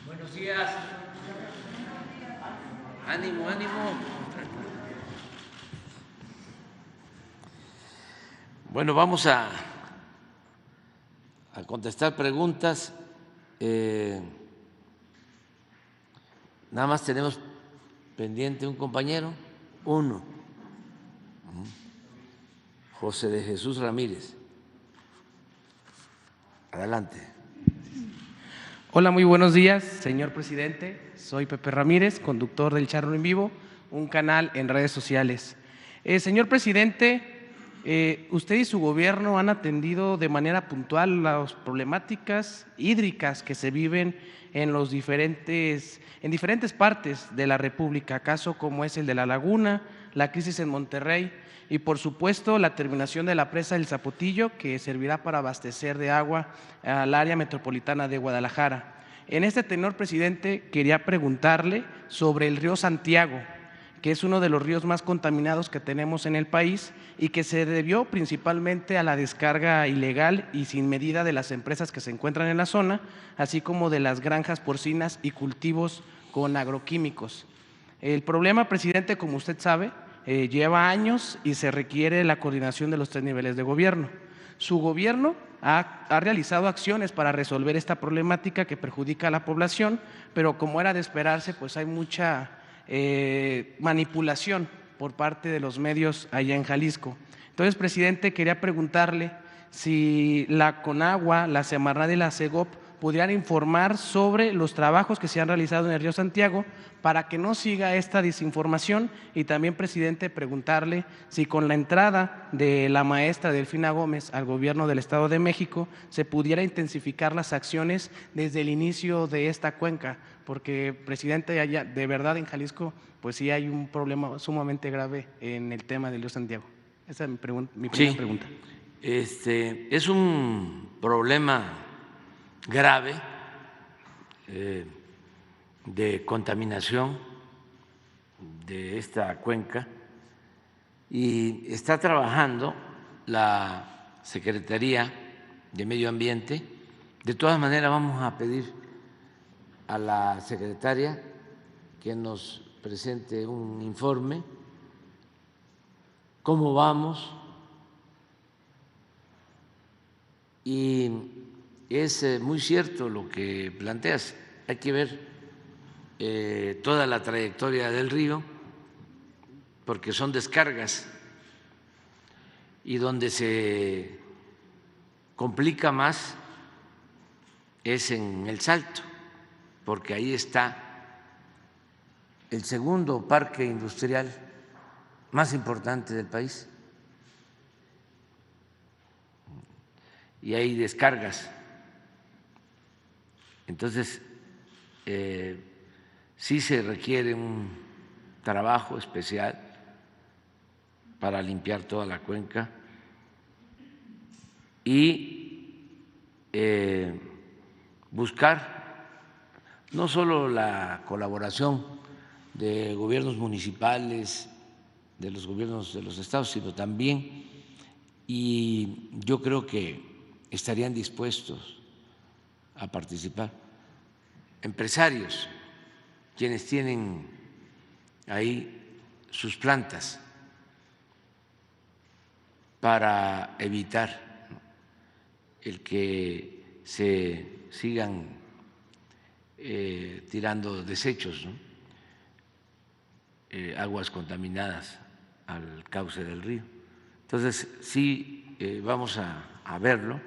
Buenos días. Ánimo, ánimo. Bueno, vamos a contestar preguntas. Nada más tenemos pendiente un compañero, uno, José de Jesús Ramírez. Adelante. Hola, muy buenos días, señor presidente. Soy Pepe Ramírez, conductor del Charro en Vivo, un canal en redes sociales. Señor presidente, usted y su gobierno han atendido de manera puntual las problemáticas hídricas que se viven en diferentes partes de la República, caso como es el de La Laguna, la crisis en Monterrey y, por supuesto, la terminación de la presa del Zapotillo, que servirá para abastecer de agua al área metropolitana de Guadalajara. En este tenor, presidente, quería preguntarle sobre el río Santiago, que es uno de los ríos más contaminados que tenemos en el país y que se debió principalmente a la descarga ilegal y sin medida de las empresas que se encuentran en la zona, así como de las granjas porcinas y cultivos con agroquímicos. El problema, presidente, como usted sabe, lleva años y se requiere la coordinación de los 3 niveles de gobierno. Su gobierno ha realizado acciones para resolver esta problemática que perjudica a la población, pero como era de esperarse, pues hay mucha manipulación por parte de los medios allá en Jalisco. Entonces, presidente, quería preguntarle si la CONAGUA, la Semarnat y la CEGOP pudieran informar sobre los trabajos que se han realizado en el río Santiago para que no siga esta desinformación, y también, presidente, preguntarle si con la entrada de la maestra Delfina Gómez al gobierno del Estado de México se pudiera intensificar las acciones desde el inicio de esta cuenca, porque, presidente, allá, de verdad en Jalisco pues sí hay un problema sumamente grave en el tema del río Santiago. Esa es mi primera pregunta. Es un problema grave de contaminación de esta cuenca y está trabajando la Secretaría de Medio Ambiente. De todas maneras, vamos a pedir a la secretaria que nos presente un informe, cómo vamos, y es muy cierto lo que planteas. Hay que ver toda la trayectoria del río, porque son descargas, y donde se complica más es en El Salto, porque ahí está el segundo parque industrial más importante del país y hay descargas. Entonces, sí se requiere un trabajo especial para limpiar toda la cuenca y buscar no solo la colaboración de gobiernos municipales, de los gobiernos de los estados, sino también, y yo creo que estarían dispuestos a participar, empresarios, quienes tienen ahí sus plantas, para evitar el que se sigan tirando desechos, ¿no? Aguas contaminadas al cauce del río. Entonces, sí, vamos a verlo.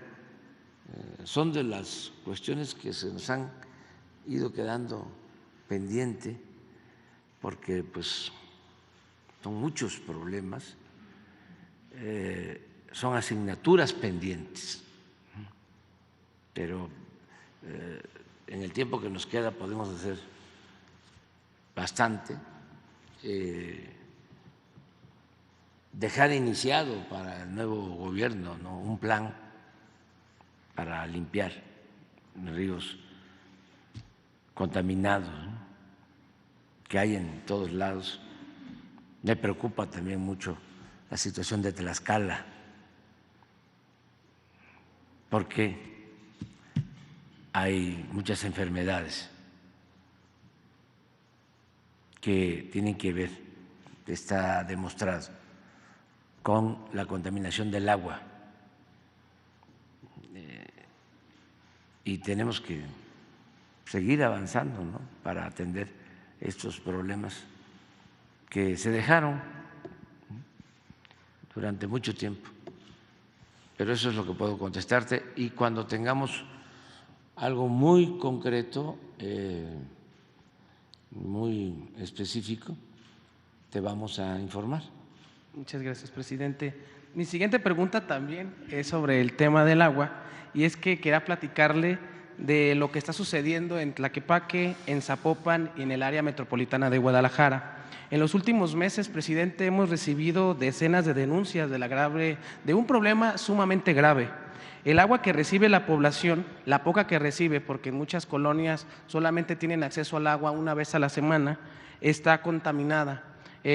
Son de las cuestiones que se nos han ido quedando pendiente, porque pues son muchos problemas, son asignaturas pendientes, pero en el tiempo que nos queda podemos hacer bastante. Dejar iniciado para el nuevo gobierno, ¿no?, un plan para limpiar ríos contaminados, ¿no?, que hay en todos lados. Me preocupa también mucho la situación de Tlaxcala, porque hay muchas enfermedades que tienen que ver, está demostrado, con la contaminación del agua. Y tenemos que seguir avanzando, ¿no?, para atender estos problemas que se dejaron durante mucho tiempo. Pero eso es lo que puedo contestarte, y cuando tengamos algo muy concreto, muy específico, te vamos a informar. Muchas gracias, presidente. Mi siguiente pregunta también es sobre el tema del agua, y es que quería platicarle de lo que está sucediendo en Tlaquepaque, en Zapopan y en el área metropolitana de Guadalajara. En los últimos meses, presidente, hemos recibido decenas de denuncias de un problema sumamente grave. El agua que recibe la población, la poca que recibe, porque en muchas colonias solamente tienen acceso al agua una vez a la semana, está contaminada.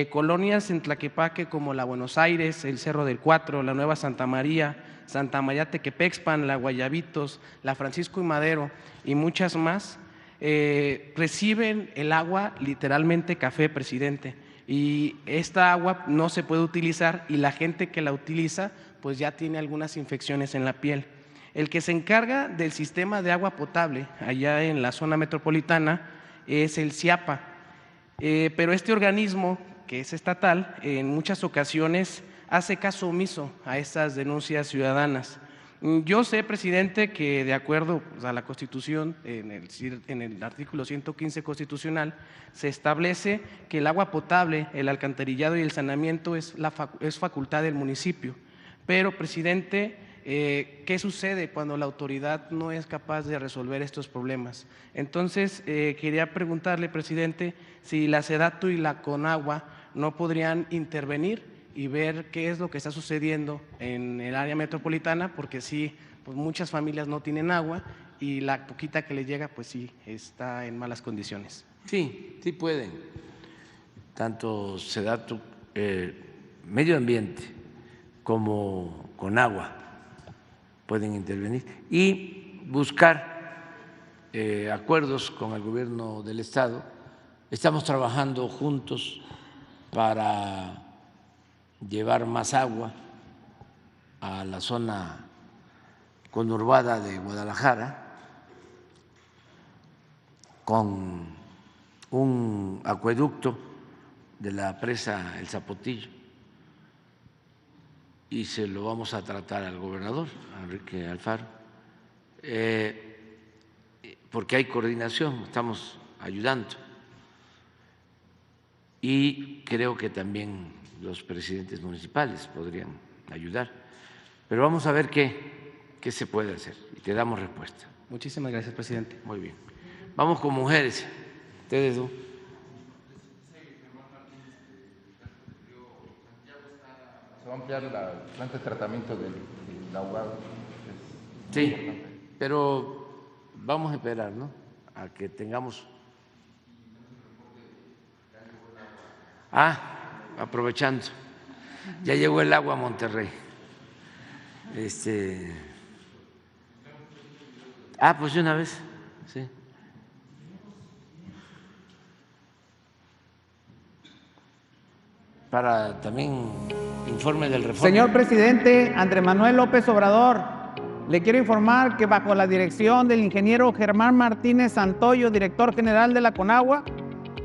Colonias en Tlaquepaque como la Buenos Aires, el Cerro del Cuatro, la Nueva Santa María, Santa María Tequepexpan, la Guayabitos, la Francisco y Madero y muchas más, reciben el agua literalmente café, presidente, y esta agua no se puede utilizar, y la gente que la utiliza pues ya tiene algunas infecciones en la piel. El que se encarga del sistema de agua potable allá en la zona metropolitana es el CIAPA, pero este organismo, que es estatal, en muchas ocasiones hace caso omiso a estas denuncias ciudadanas. Yo sé, presidente, que de acuerdo a la Constitución, en el artículo 115 constitucional, se establece que el agua potable, el alcantarillado y el saneamiento es facultad del municipio. Pero, presidente, ¿qué sucede cuando la autoridad no es capaz de resolver estos problemas? Entonces, quería preguntarle, presidente, si la SEDATU y la CONAGUA no podrían intervenir y ver qué es lo que está sucediendo en el área metropolitana, porque sí, pues muchas familias no tienen agua y la poquita que les llega, pues sí, está en malas condiciones. Sí, sí pueden, tanto SEDATU, Medio Ambiente, como CONAGUA pueden intervenir y buscar acuerdos con el gobierno del Estado. Estamos trabajando juntos para llevar más agua a la zona conurbada de Guadalajara con un acueducto de la presa El Zapotillo, y se lo vamos a tratar al gobernador, a Enrique Alfaro, porque hay coordinación, estamos ayudando, y creo que también los presidentes municipales podrían ayudar, pero vamos a ver qué se puede hacer y te damos respuesta. Muchísimas gracias, presidente. Muy bien. Vamos con mujeres. Ustedes dos. Se va a ampliar la planta de tratamiento del ahogado. Sí, importante. pero vamos a esperar, ¿no?, a que tengamos. Aprovechando, ya llegó el agua a Monterrey. Pues de una vez, sí. Para también informe del Reforma. Señor presidente Andrés Manuel López Obrador, le quiero informar que bajo la dirección del ingeniero Germán Martínez Santoyo, director general de la CONAGUA,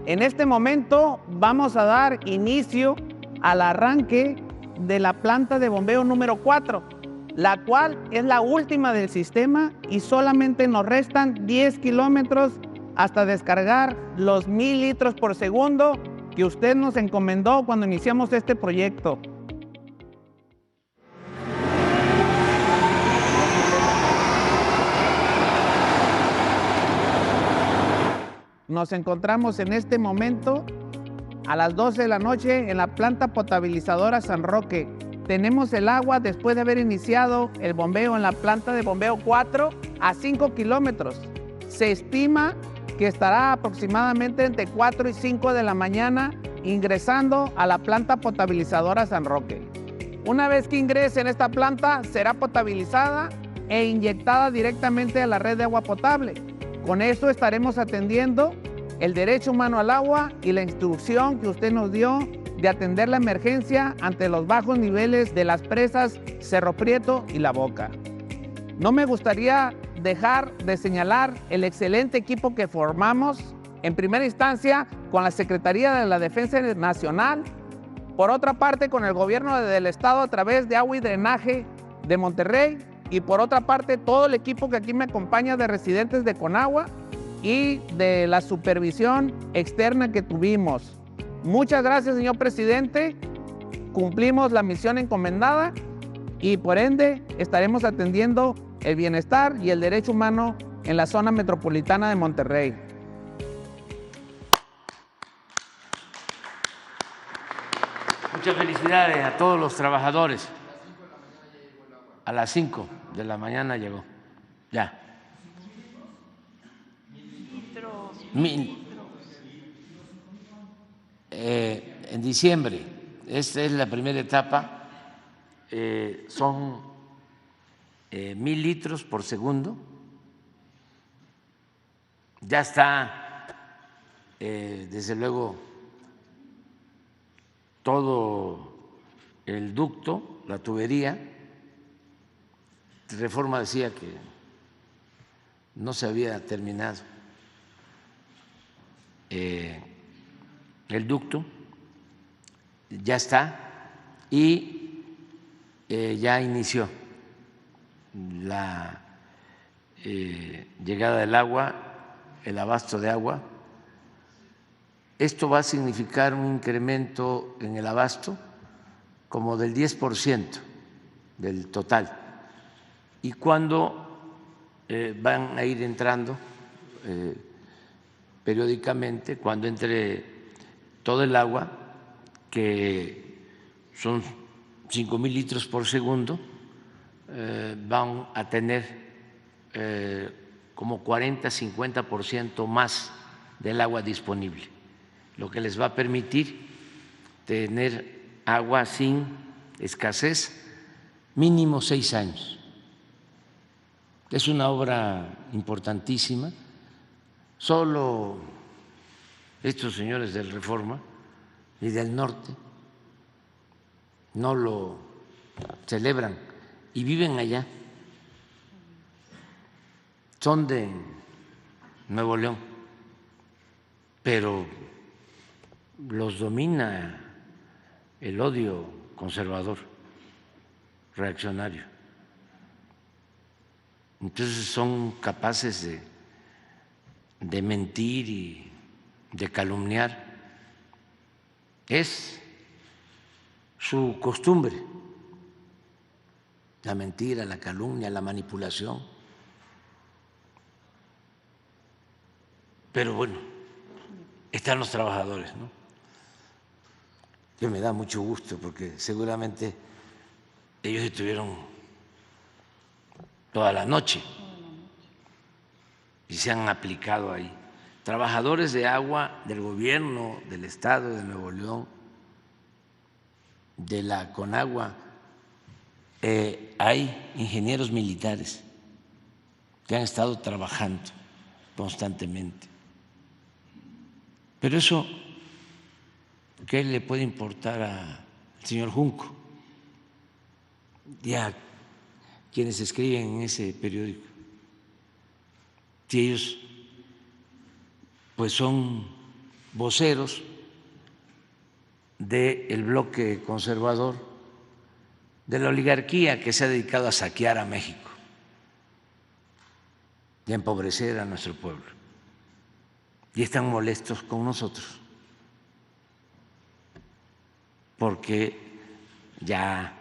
en este momento vamos a dar inicio al arranque de la planta de bombeo número 4, la cual es la última del sistema y solamente nos restan 10 kilómetros hasta descargar los 1000 litros por segundo que usted nos encomendó cuando iniciamos este proyecto. Nos encontramos en este momento a las 12 de la noche en la planta potabilizadora San Roque. Tenemos el agua después de haber iniciado el bombeo en la planta de bombeo 4 a 5 kilómetros. Se estima que estará aproximadamente entre 4 y 5 de la mañana ingresando a la planta potabilizadora San Roque. Una vez que ingrese en esta planta, será potabilizada e inyectada directamente a la red de agua potable. Con esto estaremos atendiendo el derecho humano al agua y la instrucción que usted nos dio de atender la emergencia ante los bajos niveles de las presas Cerro Prieto y La Boca. No me gustaría dejar de señalar el excelente equipo que formamos, en primera instancia con la Secretaría de la Defensa Nacional, por otra parte con el gobierno del estado a través de Agua y Drenaje de Monterrey, y por otra parte todo el equipo que aquí me acompaña de residentes de Conagua y de la supervisión externa que tuvimos. Muchas gracias, señor presidente. Cumplimos la misión encomendada y por ende estaremos atendiendo el bienestar y el derecho humano en la zona metropolitana de Monterrey. Muchas felicidades a todos los trabajadores. A las 5 de la mañana llegó. Ya. En diciembre, esta es la primera etapa, son 1,000 litros por segundo. Ya está, desde luego, todo el ducto, la tubería. Reforma decía que no se había terminado el ducto, ya está y ya inició la llegada del agua, el abasto de agua. Esto va a significar un incremento en el abasto como del 10% del total. Y cuando van a ir entrando periódicamente, cuando entre todo el agua, que son 5,000 litros por segundo, van a tener como 40-50% más del agua disponible, lo que les va a permitir tener agua sin escasez mínimo 6 años. Es una obra importantísima. Solo estos señores del Reforma y del Norte no lo celebran y viven allá. Son de Nuevo León, pero los domina el odio conservador, reaccionario. Entonces son capaces de mentir y de calumniar. Es su costumbre, la mentira, la calumnia, la manipulación. Pero bueno, están los trabajadores, ¿no? Que me da mucho gusto porque seguramente ellos estuvieron toda la noche y se han aplicado ahí. Trabajadores de agua del gobierno del estado de Nuevo León, de la Conagua, hay ingenieros militares que han estado trabajando constantemente. Pero eso, ¿qué le puede importar al señor Junco y a quienes escriben en ese periódico? Si ellos pues son voceros del bloque conservador, de la oligarquía que se ha dedicado a saquear a México y a empobrecer a nuestro pueblo, y están molestos con nosotros porque ya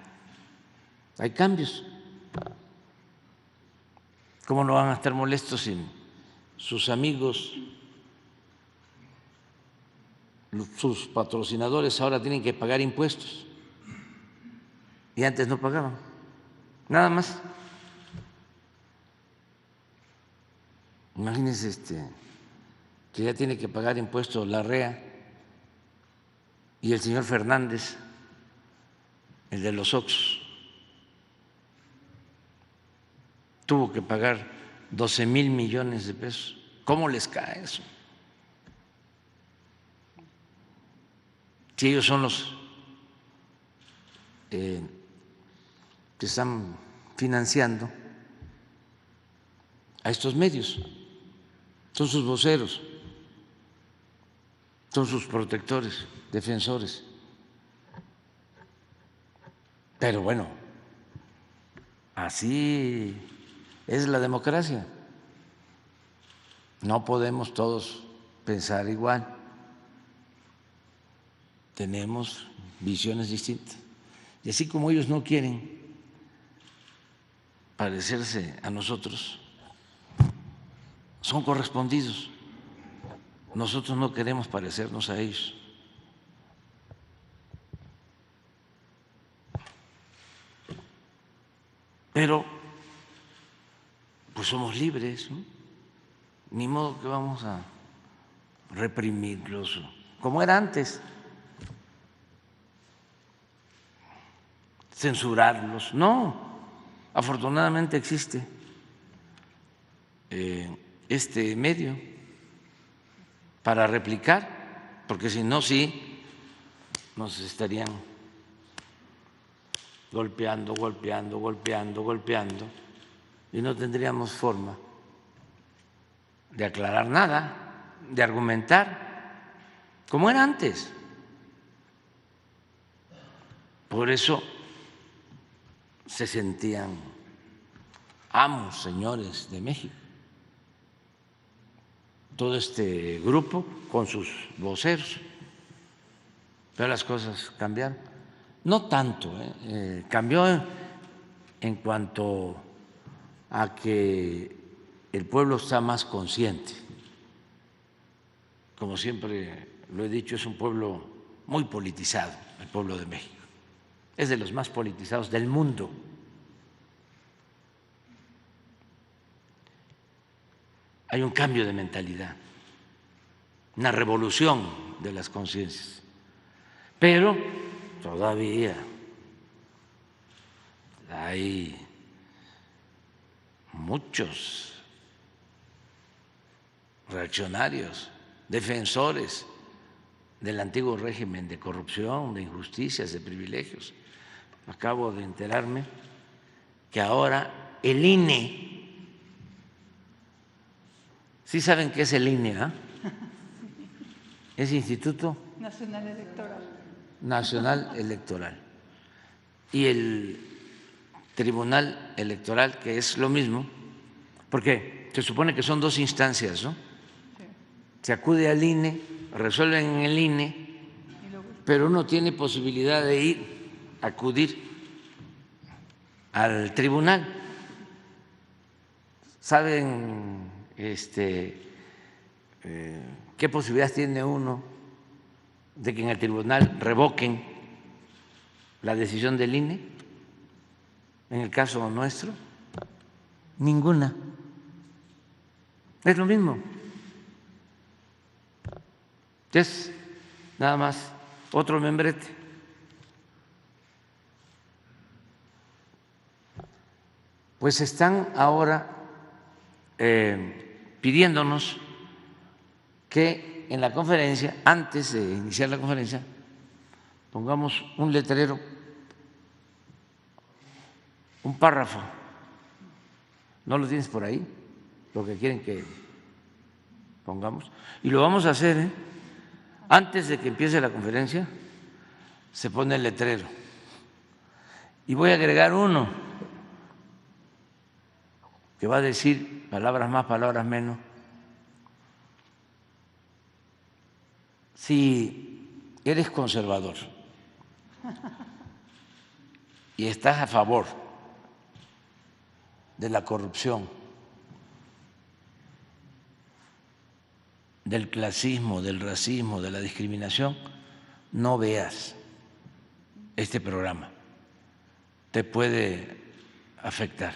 hay cambios. ¿Cómo no van a estar molestos si sus amigos, sus patrocinadores ahora tienen que pagar impuestos y antes no pagaban? Nada más. Imagínense que ya tiene que pagar impuestos la REA y el señor Fernández, el de los Oxxos, tuvo que pagar 12,000 millones de pesos. ¿Cómo les cae eso? si ellos son los que están financiando a estos medios, son sus voceros, son sus protectores, defensores. Pero bueno, así es la democracia. No podemos todos pensar igual. Tenemos visiones distintas. Y así como ellos no quieren parecerse a nosotros, son correspondidos. Nosotros no queremos parecernos a ellos. Pero pues somos libres, ¿no? Ni modo que vamos a reprimirlos como era antes, censurarlos. No, afortunadamente existe este medio para replicar, porque si no, sí nos estarían golpeando y no tendríamos forma de aclarar nada, de argumentar, como era antes. Por eso se sentían amos, señores de México. Todo este grupo con sus voceros, pero las cosas cambiaron. No tanto, cambió en cuanto a que el pueblo está más consciente. Como siempre lo he dicho, es un pueblo muy politizado, el pueblo de México. Es de los más politizados del mundo. Hay un cambio de mentalidad, una revolución de las conciencias, pero todavía hay muchos reaccionarios, defensores del antiguo régimen de corrupción, de injusticias, de privilegios. Acabo de enterarme que ahora el INE, ¿sí saben qué es el INE? Es Instituto Nacional Electoral. Y el Tribunal Electoral, que es lo mismo, porque se supone que son dos instancias, ¿no? Se acude al INE, resuelven en el INE, pero uno tiene posibilidad de acudir al tribunal. ¿Saben qué posibilidad tiene uno de que en el tribunal revoquen la decisión del INE? En el caso nuestro, ninguna. Es lo mismo. Es nada más otro membrete. Pues están ahora pidiéndonos que en la conferencia, antes de iniciar la conferencia, pongamos un letrero, un párrafo. ¿No lo tienes por ahí? Lo que quieren que pongamos. Y lo vamos a hacer, antes de que empiece la conferencia, se pone el letrero. Y voy a agregar uno que va a decir palabras más, palabras menos. Si eres conservador y estás a favor de la corrupción, del clasismo, del racismo, de la discriminación, no veas este programa. Te puede afectar.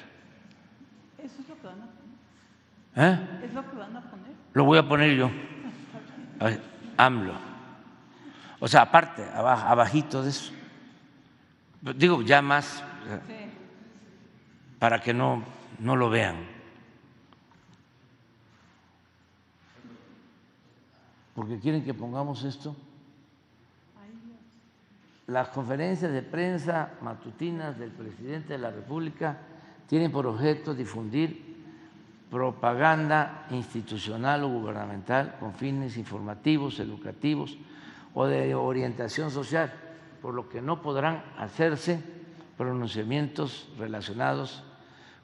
¿Eso es lo que van a poner? ¿Es lo que van a poner? Lo voy a poner yo. AMLO. O sea, aparte, abajito de eso. Digo, ya más, para que no lo vean. Porque quieren que pongamos esto las conferencias de prensa matutinas del presidente de la República tienen por objeto difundir propaganda institucional o gubernamental con fines informativos, educativos o de orientación social, por lo que no podrán hacerse pronunciamientos relacionados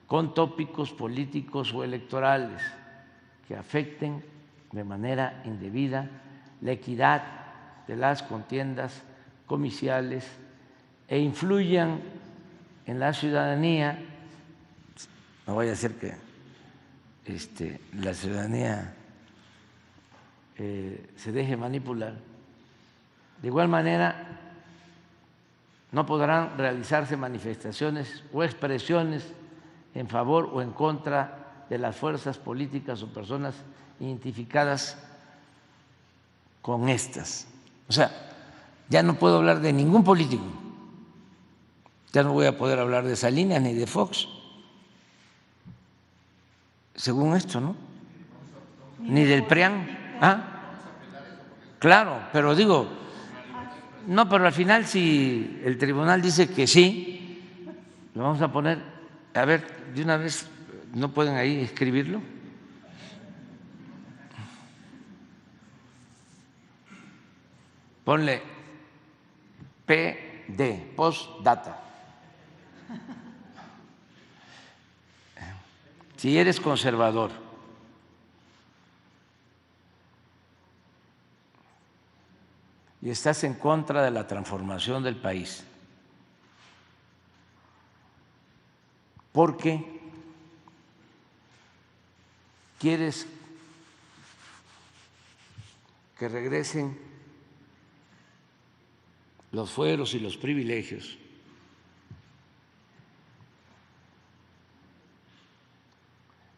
con tópicos políticos o electorales que afecten de manera indebida la equidad de las contiendas comiciales e influyan en la ciudadanía. No vaya a ser que la ciudadanía se deje manipular. De igual manera, no podrán realizarse manifestaciones o expresiones en favor o en contra de las fuerzas políticas o personas identificadas con estas. O sea, ya no puedo hablar de ningún político, ya no voy a poder hablar de Salinas ni de Fox, según esto, ¿no? Ni del PRIAN. ¿Ah? Claro, pero digo, no, pero al final si el tribunal dice que sí, lo vamos a poner, a ver, de una vez, ¿no pueden ahí escribirlo? Ponle PD, postdata. Si eres conservador y estás en contra de la transformación del país, porque quieres que regresen los fueros y los privilegios,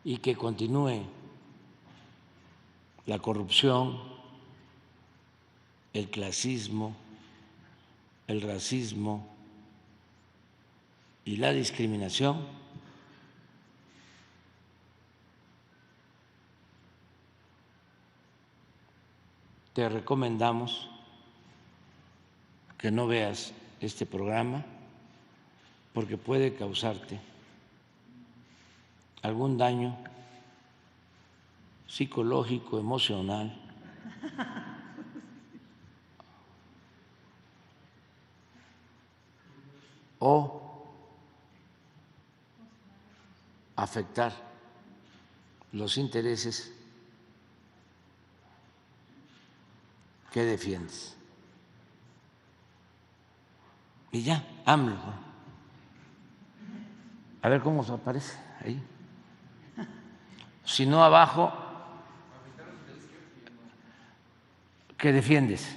y que continúe la corrupción, el clasismo, el racismo y la discriminación, te recomendamos que no veas este programa porque puede causarte algún daño psicológico, emocional, o afectar los intereses que defiendes. Y ya, AMLO. A ver cómo se aparece ahí. Si no, abajo, ¿qué defiendes?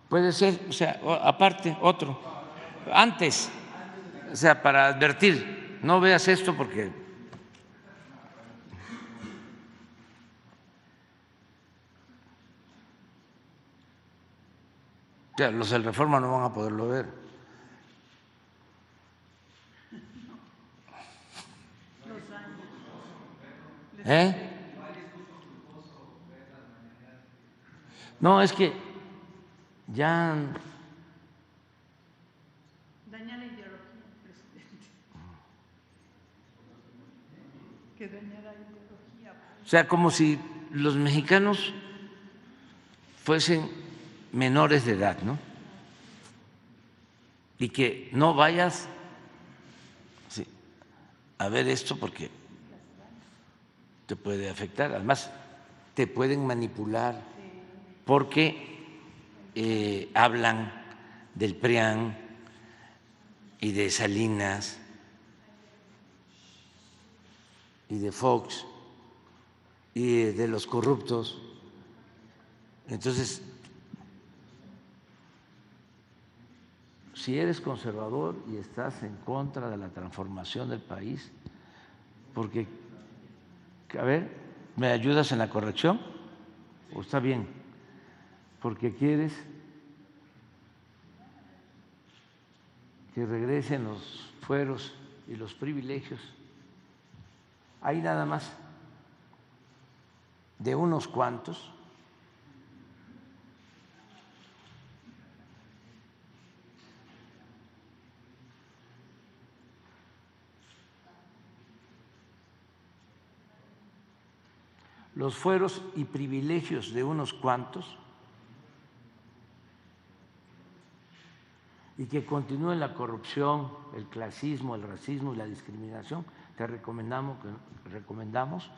Puede ser, o sea, aparte, otro, antes, o sea, para advertir, no veas esto porque ya, los del Reforma no van a poderlo ver. ¿Eh? No, es que ya Daña la ideología, presidente. Que daña la ideología. o sea, como si los mexicanos fuesen menores de edad, ¿no? Y que no vayas a ver esto porque te puede afectar. Además, te pueden manipular porque hablan del PRIAN y de Salinas y de Fox y de los corruptos. Entonces, si eres conservador y estás en contra de la transformación del país, porque, a ver, ¿me ayudas en la corrección? ¿O está bien? Porque quieres que regresen los fueros y los privilegios. Ahí nada más. de unos cuantos los fueros y privilegios de unos cuantos y que continúe la corrupción, el clasismo, el racismo y la discriminación, te recomendamos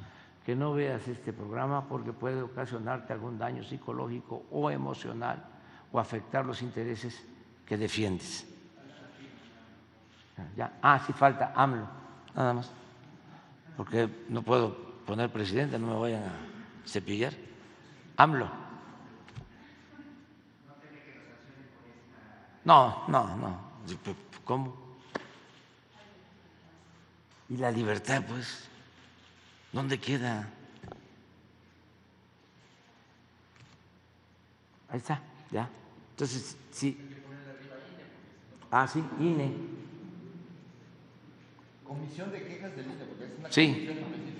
que no veas este programa porque puede ocasionarte algún daño psicológico o emocional o afectar los intereses que defiendes. Ya. Sí falta AMLO, nada más, porque no puedo poner presidente, no me vayan a cepillar. AMLO. No. ¿Cómo? Y la libertad, pues, ¿dónde queda? Ahí está, ya. Entonces, sí. Sí, INE. Comisión de quejas del INE, porque es una Sí. comisión específica.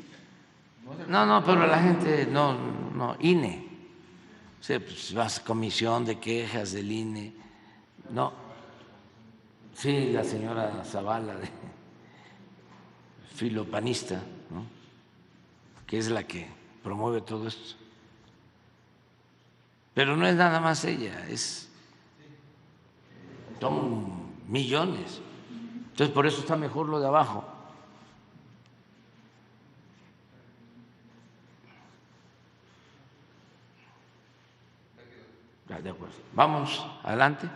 No, pero la gente no, INE. O sea, pues vas a comisión de quejas del INE. No. Sí, la señora Zavala, de filopanista, ¿no? Que es la que promueve todo esto. Pero no es nada más ella, son millones. Entonces, por eso está mejor lo de abajo. De acuerdo. Vamos adelante.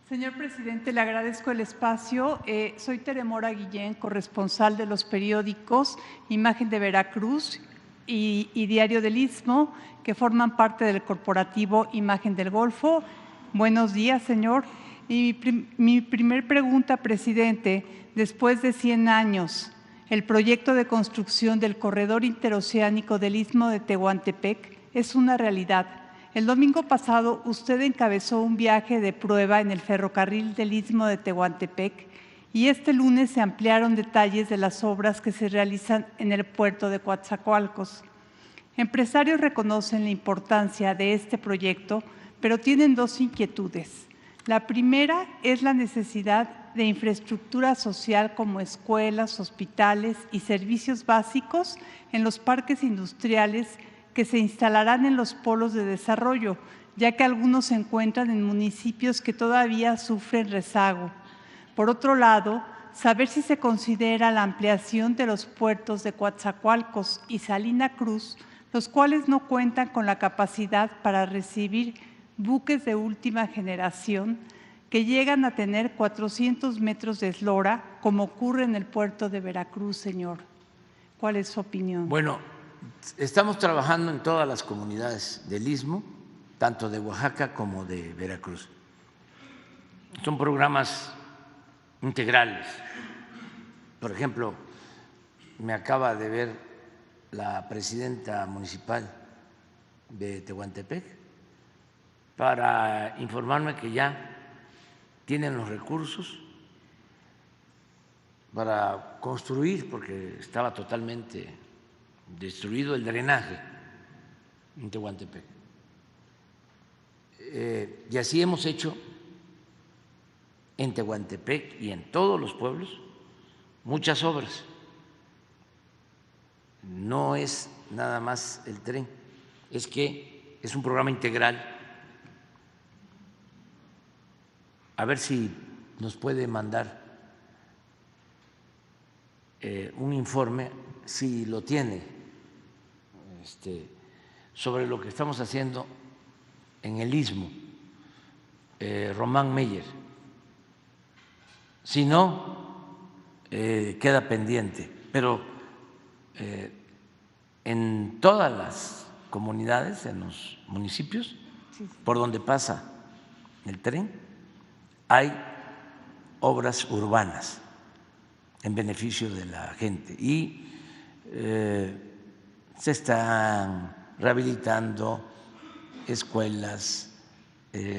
Señor presidente, le agradezco el espacio. Soy Teremora Guillén, corresponsal de los periódicos Imagen de Veracruz y Diario del Istmo, que forman parte del corporativo Imagen del Golfo. Buenos días, señor. Y mi primer pregunta, presidente, después de 100 años, el proyecto de construcción del corredor interoceánico del Istmo de Tehuantepec es una realidad. El domingo pasado usted encabezó un viaje de prueba en el ferrocarril del Istmo de Tehuantepec y este lunes se ampliaron detalles de las obras que se realizan en el puerto de Coatzacoalcos. Empresarios reconocen la importancia de este proyecto, pero tienen dos inquietudes. La primera es la necesidad de infraestructura social como escuelas, hospitales y servicios básicos en los parques industriales que se instalarán en los polos de desarrollo, ya que algunos se encuentran en municipios que todavía sufren rezago. Por otro lado, saber si se considera la ampliación de los puertos de Coatzacoalcos y Salina Cruz, los cuales no cuentan con la capacidad para recibir buques de última generación que llegan a tener 400 metros de eslora, como ocurre en el puerto de Veracruz, señor. ¿Cuál es su opinión? Bueno, estamos trabajando en todas las comunidades del Istmo, tanto de Oaxaca como de Veracruz. Son programas integrales. Por ejemplo, me acaba de ver la presidenta municipal de Tehuantepec para informarme que ya tienen los recursos para construir, porque estaba totalmente destruido el drenaje en Tehuantepec. Y así hemos hecho en Tehuantepec y en todos los pueblos muchas obras. No es nada más el tren, es que es un programa integral. A ver si nos puede mandar un informe, si lo tiene, sobre lo que estamos haciendo en el Istmo, Román Meyer. Si no, queda pendiente, pero en todas las comunidades, en los municipios por donde pasa el tren, hay obras urbanas en beneficio de la gente y se están rehabilitando escuelas,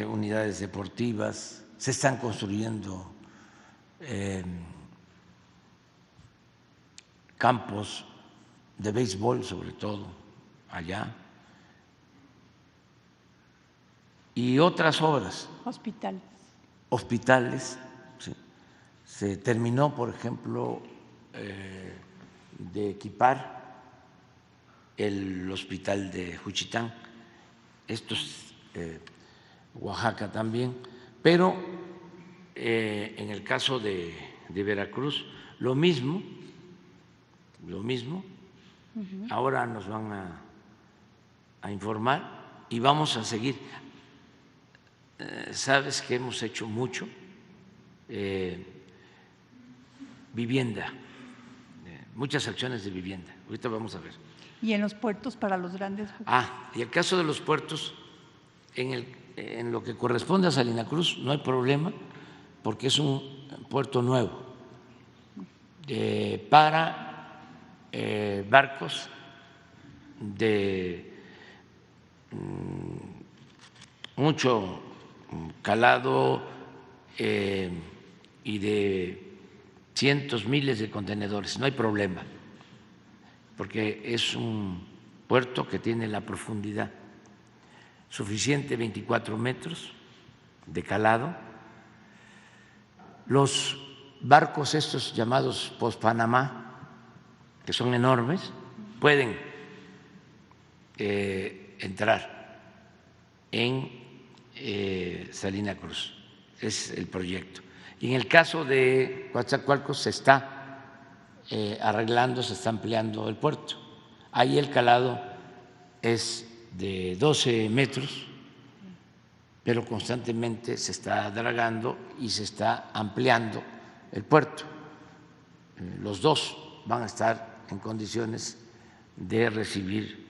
unidades deportivas, se están construyendo campos de béisbol, sobre todo allá, y otras obras. Hospitales. Sí. Se terminó, por ejemplo, de equipar el hospital de Juchitán. Esto es Oaxaca también, pero en el caso de Veracruz, lo mismo. Ahora nos van a informar y vamos a seguir. Sabes que hemos hecho mucho vivienda, muchas acciones de vivienda. Ahorita vamos a ver. ¿Y en los puertos para los grandes? Y el caso de los puertos, en lo que corresponde a Salina Cruz no hay problema porque es un puerto nuevo para barcos de mucho calado y de cientos, miles de contenedores. No hay problema porque es un puerto que tiene la profundidad suficiente, 24 metros de calado. Los barcos estos llamados post-Panamá, que son enormes, pueden entrar en Salina Cruz. Es el proyecto. Y en el caso de Coatzacoalcos se está arreglando, se está ampliando el puerto. Ahí el calado es de 12 metros, pero constantemente se está dragando y se está ampliando el puerto. Los dos van a estar en condiciones de recibir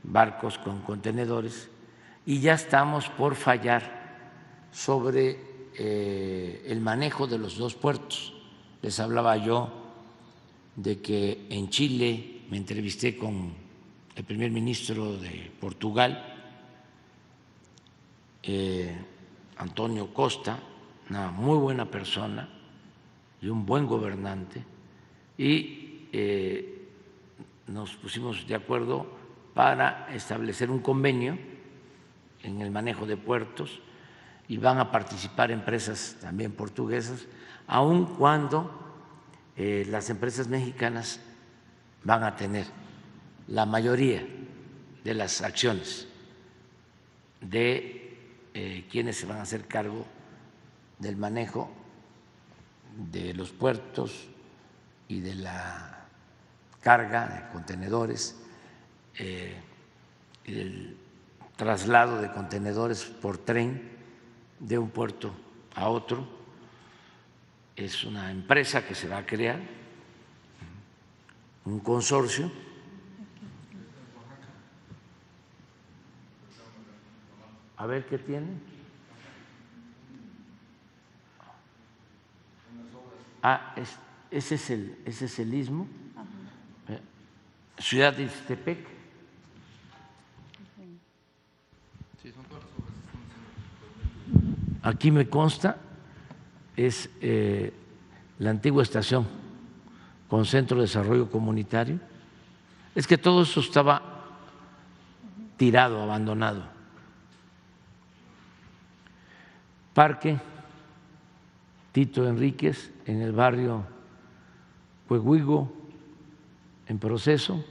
barcos con contenedores y ya estamos por fallar sobre el manejo de los dos puertos. Les hablaba yo de que en Chile me entrevisté con el primer ministro de Portugal, Antonio Costa, una muy buena persona y un buen gobernante, y nos pusimos de acuerdo para establecer un convenio en el manejo de puertos y van a participar empresas también portuguesas, aun cuando las empresas mexicanas van a tener la mayoría de las acciones de quienes se van a hacer cargo del manejo de los puertos y de la carga de contenedores, el traslado de contenedores por tren de un puerto a otro. Es una empresa que se va a crear, un consorcio. A ver qué tiene. Ese es el istmo. Ciudad de Ixtepec. Aquí me consta, es la antigua estación con Centro de Desarrollo Comunitario. Es que todo eso estaba tirado, abandonado. Parque Tito Enríquez en el barrio Huehuigo, en proceso.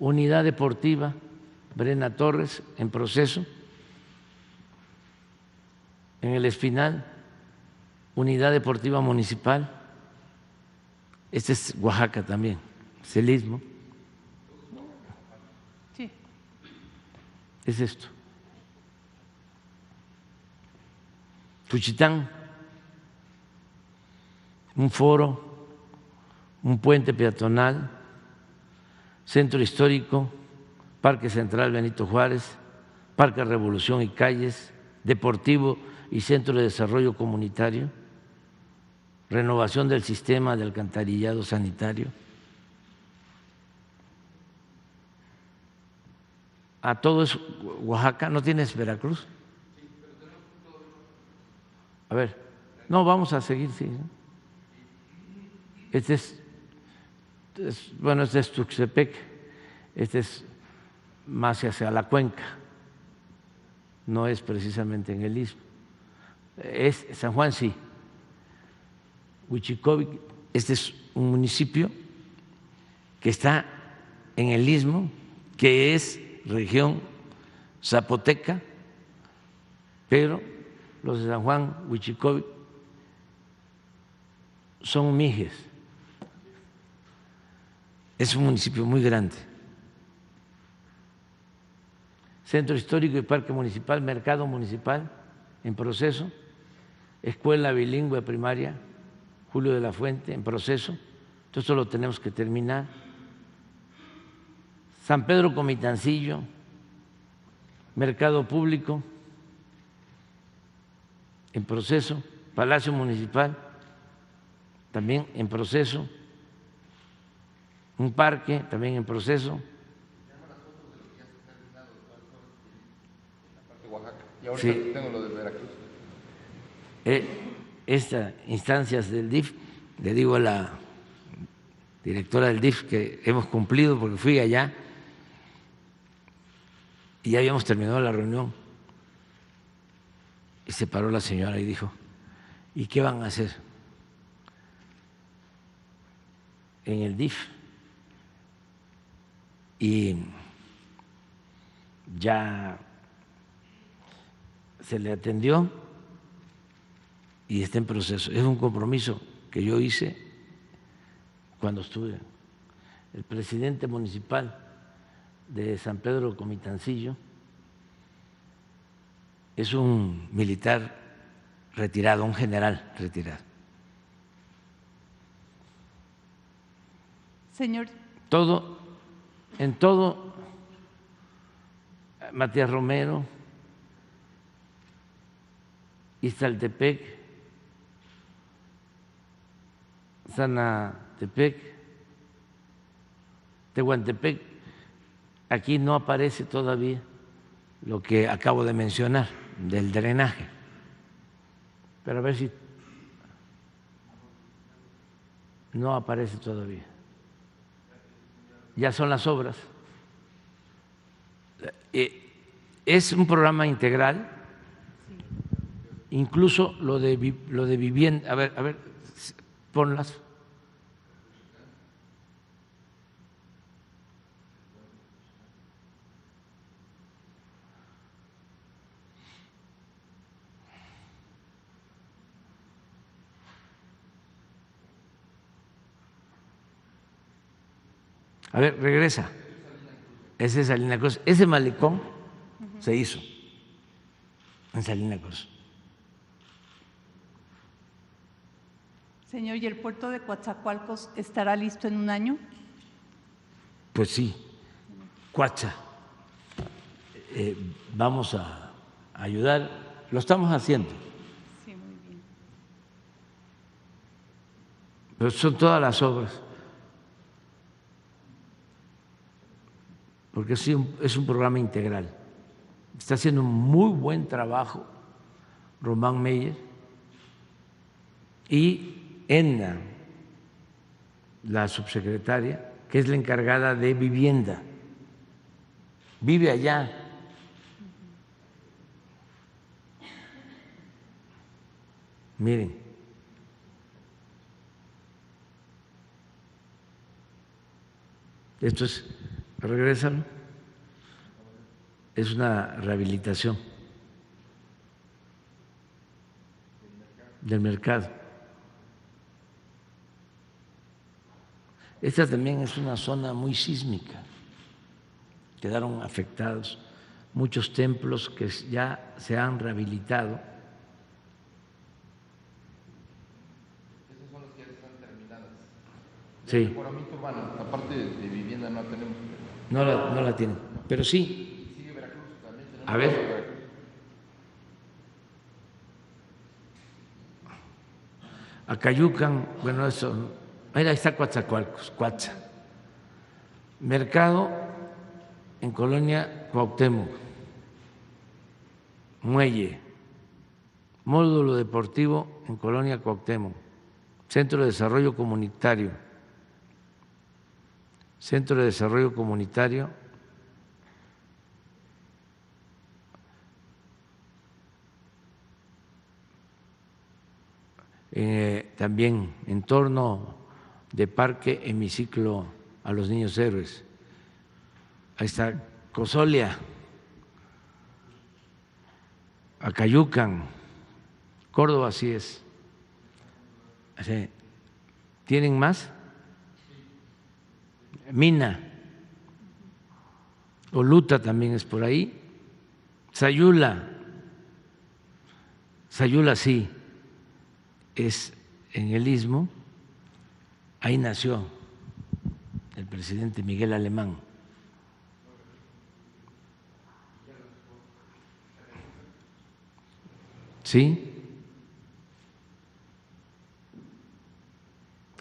Unidad Deportiva Brena Torres, en proceso. En el Espinal, Unidad Deportiva Municipal. Este es Oaxaca también, es el istmo. Sí. Es esto. Juchitán, un foro, un puente peatonal, centro histórico, Parque Central Benito Juárez, Parque Revolución y Calles, deportivo y centro de desarrollo comunitario, renovación del sistema de alcantarillado sanitario. A todo eso, Oaxaca. ¿No tienes Veracruz? A ver, no, vamos a seguir, sí. Este es Bueno, este es Tuxtepec, este es más hacia la cuenca, no es precisamente en el istmo. Es San Juan, sí. Huichicobic, este es un municipio que está en el istmo, que es región zapoteca, pero los de San Juan, Huichicobic, son mijes. Es un municipio muy grande. Centro histórico y parque municipal, mercado municipal en proceso, escuela bilingüe primaria, Julio de la Fuente en proceso. Todo esto lo tenemos que terminar. San Pedro Comitancillo, mercado público en proceso, Palacio Municipal también en proceso, un parque también en proceso. Y ahorita Sí. tengo lo de Veracruz. Estas instancias del DIF, le digo a la directora del DIF que hemos cumplido porque fui allá y ya habíamos terminado la reunión. Y se paró la señora y dijo, ¿y qué van a hacer en el DIF? Y ya se le atendió y está en proceso. Es un compromiso que yo hice cuando estuve. El presidente municipal de San Pedro Comitancillo es un militar retirado, un general retirado. Señor, En todo, Matías Romero, Iztaltepec, Zanatepec, Tehuantepec, aquí no aparece todavía lo que acabo de mencionar del drenaje, pero a ver si no aparece todavía. Ya son las obras. Es un programa integral, incluso lo de vivienda. A ver, ponlas. A ver, regresa. Ese es Salina Cruz. Ese malecón se hizo en Salina Cruz. señor, ¿y el puerto de Coatzacoalcos estará listo en un año? Pues sí, Cuacha. Vamos a ayudar, lo estamos haciendo. Sí, muy bien. Pero son todas las obras. Porque sí, es un programa integral. Está haciendo un muy buen trabajo Román Meyer y Edna, la subsecretaria, que es la encargada de vivienda. Vive allá. Miren. Esto es, regrésalo, es una rehabilitación del mercado. Esta también es una zona muy sísmica. Quedaron afectados muchos templos que ya se han rehabilitado. Esas son las que ya están terminadas. Sí. De mejoramiento urbano, la parte de vivienda no tenemos. No la tienen, pero sí. Sigue Veracruz, también tenemos. A ver. Veracruz. Acayucan, bueno, eso. Ahí está Coatzacoalcos, Cuacha. Mercado en Colonia Cuauhtémoc. Muelle. Módulo deportivo en Colonia Cuauhtémoc. Centro de Desarrollo Comunitario. Centro de Desarrollo Comunitario, también entorno de parque hemiciclo a los niños héroes. Ahí está Cosolia, Acayucan, Córdoba, así es. ¿Tienen más? Mina, Oluta también es por ahí, Sayula sí, es en el Istmo, ahí nació el presidente Miguel Alemán. ¿Sí?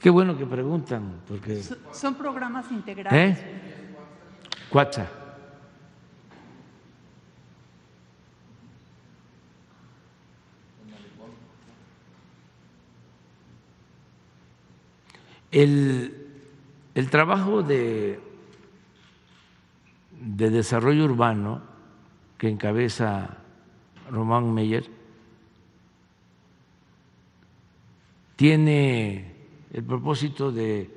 Qué bueno que preguntan, porque… Son programas integrales. Cuatza. El trabajo de desarrollo urbano que encabeza Román Meyer tiene el propósito de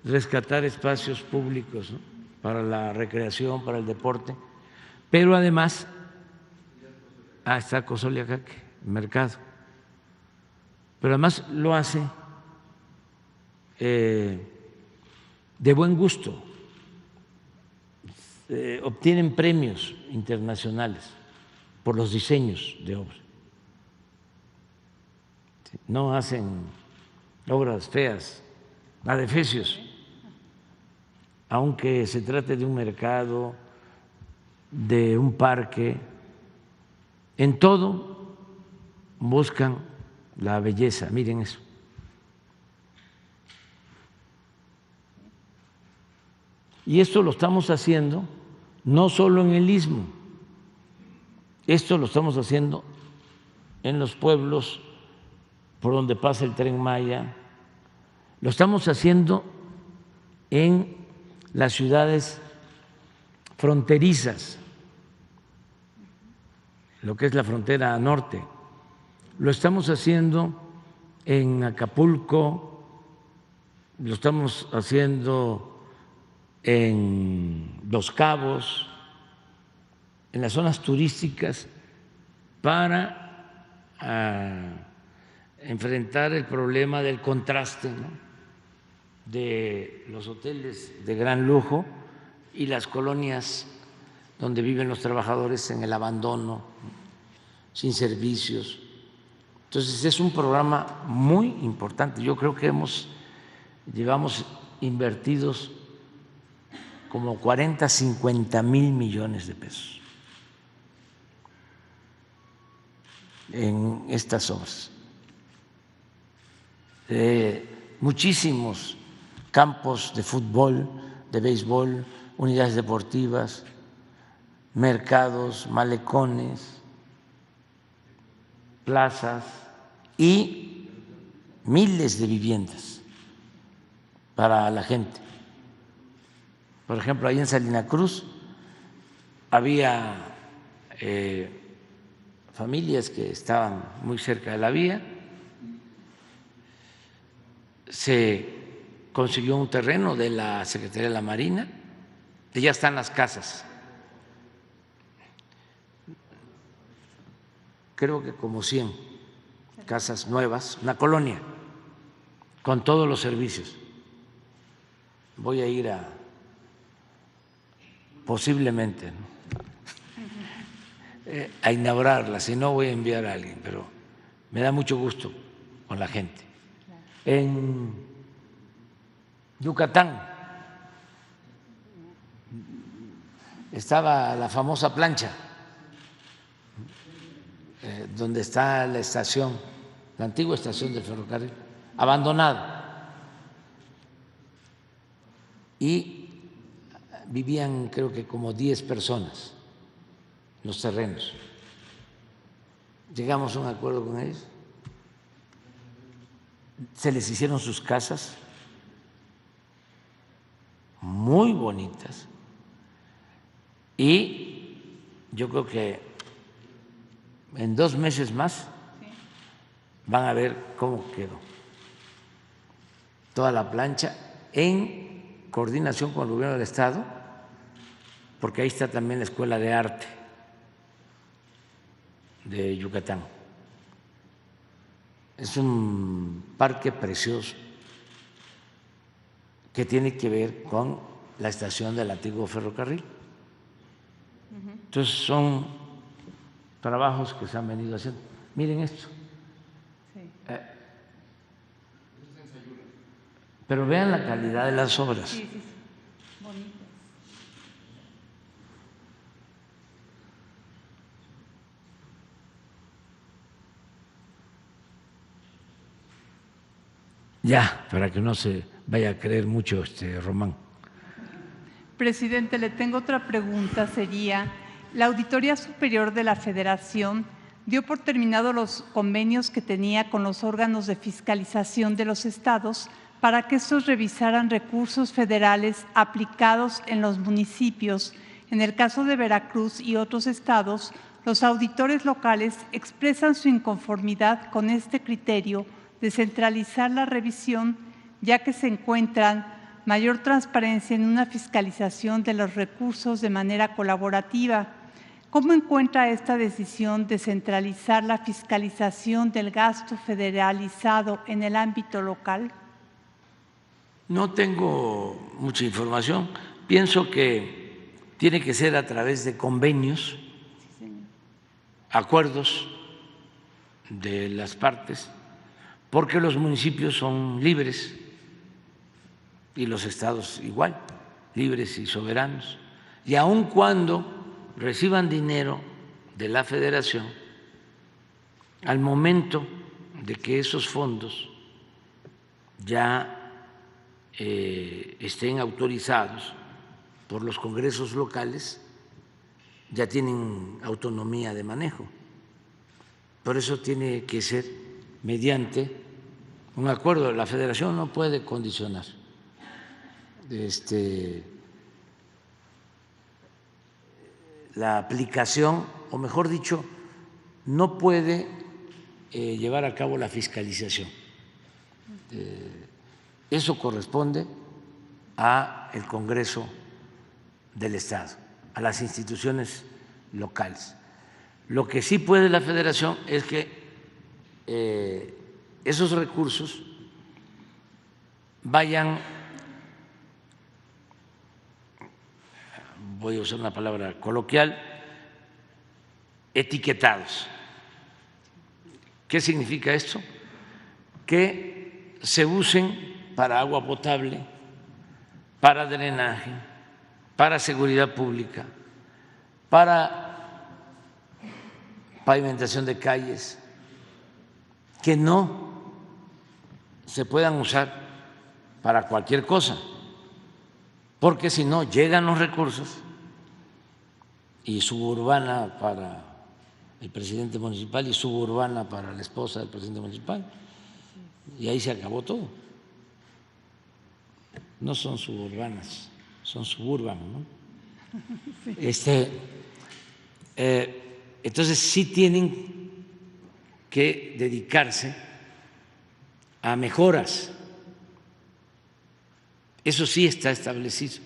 rescatar espacios públicos, ¿no?, para la recreación, para el deporte, pero además está Cosoleacaque, mercado, pero además lo hace de buen gusto, obtienen premios internacionales por los diseños de obras, no hacen obras feas, adefesios, aunque se trate de un mercado, de un parque, en todo buscan la belleza, miren eso. Y esto lo estamos haciendo no solo en el Istmo, esto lo estamos haciendo en los pueblos por donde pasa el Tren Maya, lo estamos haciendo en las ciudades fronterizas, lo que es la frontera norte, lo estamos haciendo en Acapulco, lo estamos haciendo en Los Cabos, en las zonas turísticas, para enfrentar el problema del contraste, ¿no?, de los hoteles de gran lujo y las colonias donde viven los trabajadores en el abandono, sin servicios. Entonces es un programa muy importante. Yo creo que llevamos invertidos como 40, 50 mil millones de pesos en estas obras. Muchísimos campos de fútbol, de béisbol, unidades deportivas, mercados, malecones, plazas y miles de viviendas para la gente. Por ejemplo, ahí en Salina Cruz había familias que estaban muy cerca de la vía, se consiguió un terreno de la Secretaría de la Marina y ya están las casas. Creo que como 100 casas nuevas, una colonia, con todos los servicios. Voy a ir posiblemente, ¿no?, a inaugurarla, si no voy a enviar a alguien, pero me da mucho gusto con la gente. En Yucatán estaba la famosa plancha, donde está la estación, la antigua estación del ferrocarril, abandonada. Y vivían creo que como 10 personas en los terrenos. Llegamos a un acuerdo con ellos, se les hicieron sus casas muy muy bonitas, y yo creo que en 2 meses más van a ver cómo quedó toda la plancha en coordinación con el gobierno del Estado, porque ahí está también la Escuela de Arte de Yucatán. Es un parque precioso que tiene que ver con la estación del antiguo ferrocarril. Entonces son trabajos que se han venido haciendo. Miren esto. Pero vean la calidad de las obras. Sí, bonitas. Ya, para que no se vaya a creer mucho Román. Presidente, le tengo otra pregunta, sería, la Auditoría Superior de la Federación dio por terminado los convenios que tenía con los órganos de fiscalización de los estados para que estos revisaran recursos federales aplicados en los municipios. En el caso de Veracruz y otros estados, los auditores locales expresan su inconformidad con este criterio de centralizar la revisión, ya que se encuentran mayor transparencia en una fiscalización de los recursos de manera colaborativa. ¿Cómo encuentra esta decisión de centralizar la fiscalización del gasto federalizado en el ámbito local? No tengo mucha información. Pienso que tiene que ser a través de convenios, acuerdos de las partes, porque los municipios son libres y los estados igual, libres y soberanos. Y aun cuando reciban dinero de la federación, al momento de que esos fondos ya estén autorizados por los congresos locales, ya tienen autonomía de manejo. Por eso tiene que ser mediante un acuerdo. La federación no puede condicionar la aplicación, o mejor dicho, no puede llevar a cabo la fiscalización. Eso corresponde al Congreso del Estado, a las instituciones locales. Lo que sí puede la Federación es que esos recursos vayan, voy a usar una palabra coloquial, etiquetados. ¿Qué significa esto? Que se usen para agua potable, para drenaje, para seguridad pública, para pavimentación de calles, que no se puedan usar para cualquier cosa, porque si no llegan los recursos y suburbana para el presidente municipal y suburbana para la esposa del presidente municipal, y ahí se acabó todo. No son suburbanas, son suburban, ¿no? Sí. Entonces sí tienen que dedicarse a mejoras. Eso sí está establecido,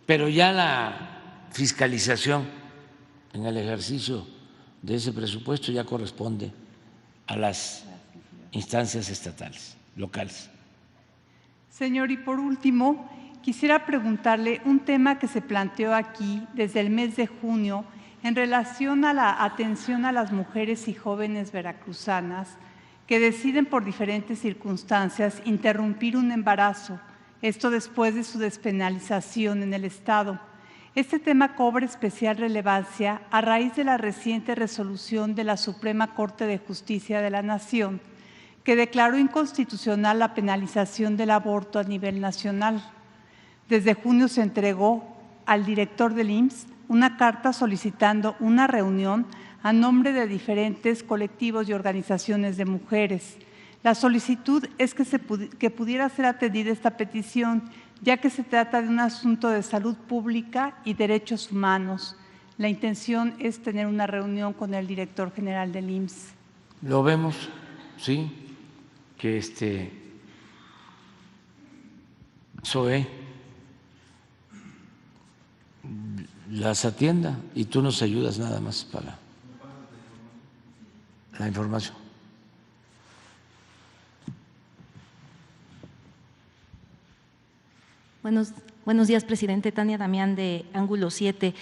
pero ya la fiscalización en el ejercicio de ese presupuesto ya corresponde a las instancias estatales, locales. Señor, y por último, quisiera preguntarle un tema que se planteó aquí desde el mes de junio en relación a la atención a las mujeres y jóvenes veracruzanas que deciden por diferentes circunstancias interrumpir un embarazo, esto después de su despenalización en el Estado. Este tema cobra especial relevancia a raíz de la reciente resolución de la Suprema Corte de Justicia de la Nación, que declaró inconstitucional la penalización del aborto a nivel nacional. Desde junio se entregó al director del IMSS una carta solicitando una reunión a nombre de diferentes colectivos y organizaciones de mujeres. La solicitud es que pudiera ser atendida esta petición, ya que se trata de un asunto de salud pública y derechos humanos. La intención es tener una reunión con el director general del IMSS. Lo vemos, sí, que SOE las atienda y tú nos ayudas nada más para la información. Buenos días, presidente. Tania Damián, de Ángulo 7.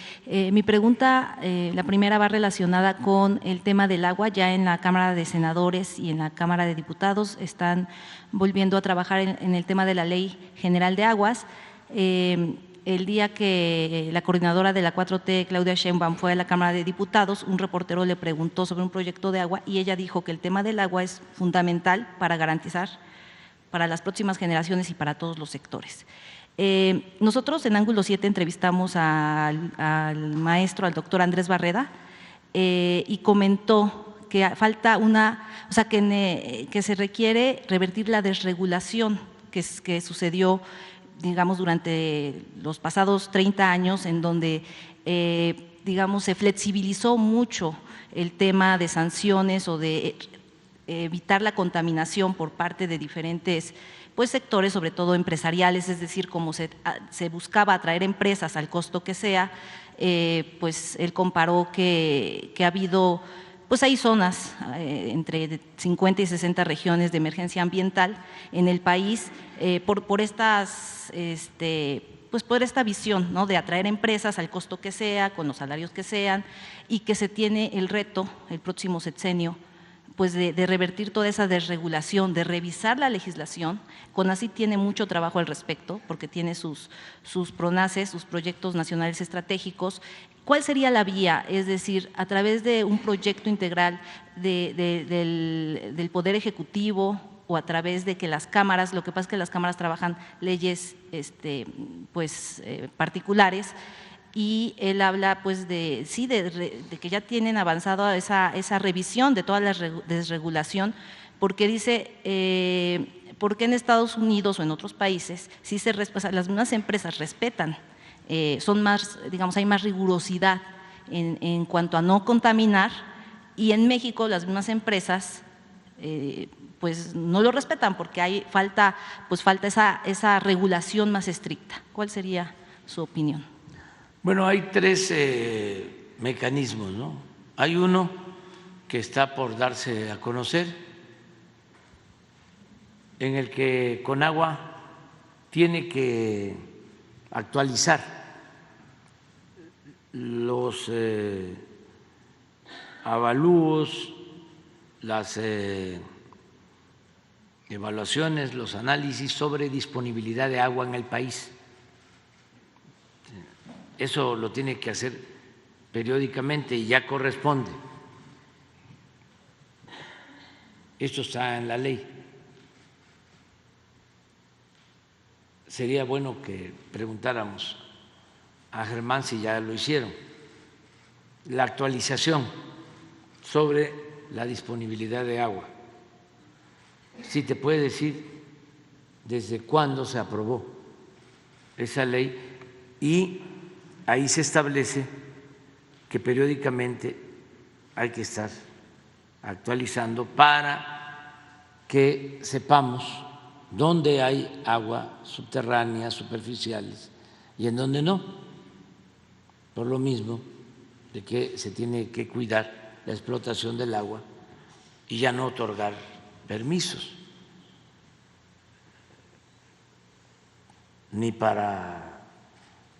Mi pregunta, la primera, va relacionada con el tema del agua. Ya en la Cámara de Senadores y en la Cámara de Diputados están volviendo a trabajar en el tema de la Ley General de Aguas. El día que la coordinadora de la 4T, Claudia Sheinbaum, fue a la Cámara de Diputados, un reportero le preguntó sobre un proyecto de agua y ella dijo que el tema del agua es fundamental para garantizar para las próximas generaciones y para todos los sectores. Nosotros en Ángulo 7 entrevistamos al maestro, al doctor Andrés Barreda, y comentó que falta que se requiere revertir la desregulación que sucedió, digamos, durante los pasados 30 años, en donde, digamos, se flexibilizó mucho el tema de sanciones o de evitar la contaminación por parte de diferentes sectores, sobre todo empresariales, es decir, como se buscaba atraer empresas al costo que sea, pues él comparó que ha habido, pues hay zonas entre 50 y 60 regiones de emergencia ambiental en el país por estas, pues por esta visión, ¿no?, de atraer empresas al costo que sea, con los salarios que sean, y que se tiene el reto el próximo sexenio, pues de revertir toda esa desregulación, de revisar la legislación. CONACYT tiene mucho trabajo al respecto porque tiene sus PRONACES, sus proyectos nacionales estratégicos. ¿Cuál sería la vía? Es decir, a través de un proyecto integral del Poder Ejecutivo o a través de que las cámaras, lo que pasa es que las cámaras trabajan leyes particulares, y él habla pues de que ya tienen avanzado esa revisión de toda la desregulación, porque dice, porque en Estados Unidos o en otros países sí las mismas empresas respetan, son más, digamos, hay más rigurosidad en cuanto a no contaminar, y en México las mismas empresas pues no lo respetan porque falta esa regulación más estricta. ¿Cuál sería su opinión? Bueno, hay tres mecanismos, ¿no? Hay uno que está por darse a conocer, en el que Conagua tiene que actualizar los avalúos, las evaluaciones, los análisis sobre disponibilidad de agua en el país. Eso lo tiene que hacer periódicamente y ya corresponde. Esto está en la ley. Sería bueno que preguntáramos a Germán si ya lo hicieron. La actualización sobre la disponibilidad de agua. Si te puede decir desde cuándo se aprobó esa ley, y ahí se establece que periódicamente hay que estar actualizando para que sepamos dónde hay agua subterránea, superficiales, y en dónde no. Por lo mismo de que se tiene que cuidar la explotación del agua y ya no otorgar permisos, ni para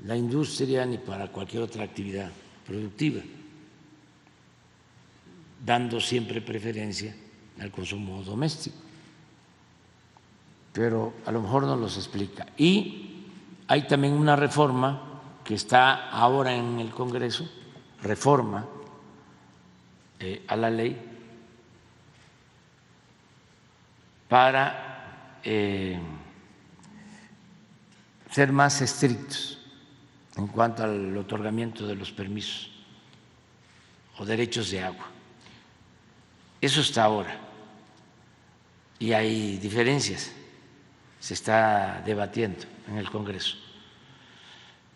la industria ni para cualquier otra actividad productiva, dando siempre preferencia al consumo doméstico. Pero a lo mejor no los explica. Y hay también una reforma que está ahora en el Congreso, reforma a la ley para ser más estrictos en cuanto al otorgamiento de los permisos o derechos de agua. Eso está ahora. y hay diferencias, se está debatiendo en el Congreso.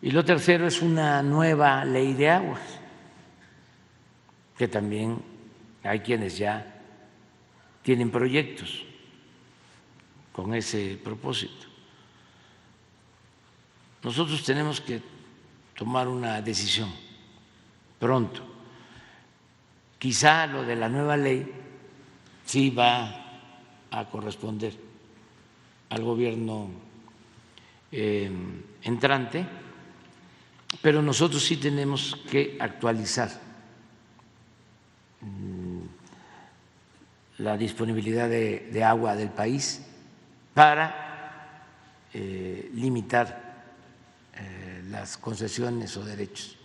Y lo tercero es una nueva ley de aguas, que también hay quienes ya tienen proyectos con ese propósito. Nosotros tenemos que tomar una decisión pronto. Quizá lo de la nueva ley sí va a corresponder al gobierno entrante, pero nosotros sí tenemos que actualizar la disponibilidad de agua del país para limitar las concesiones o derechos,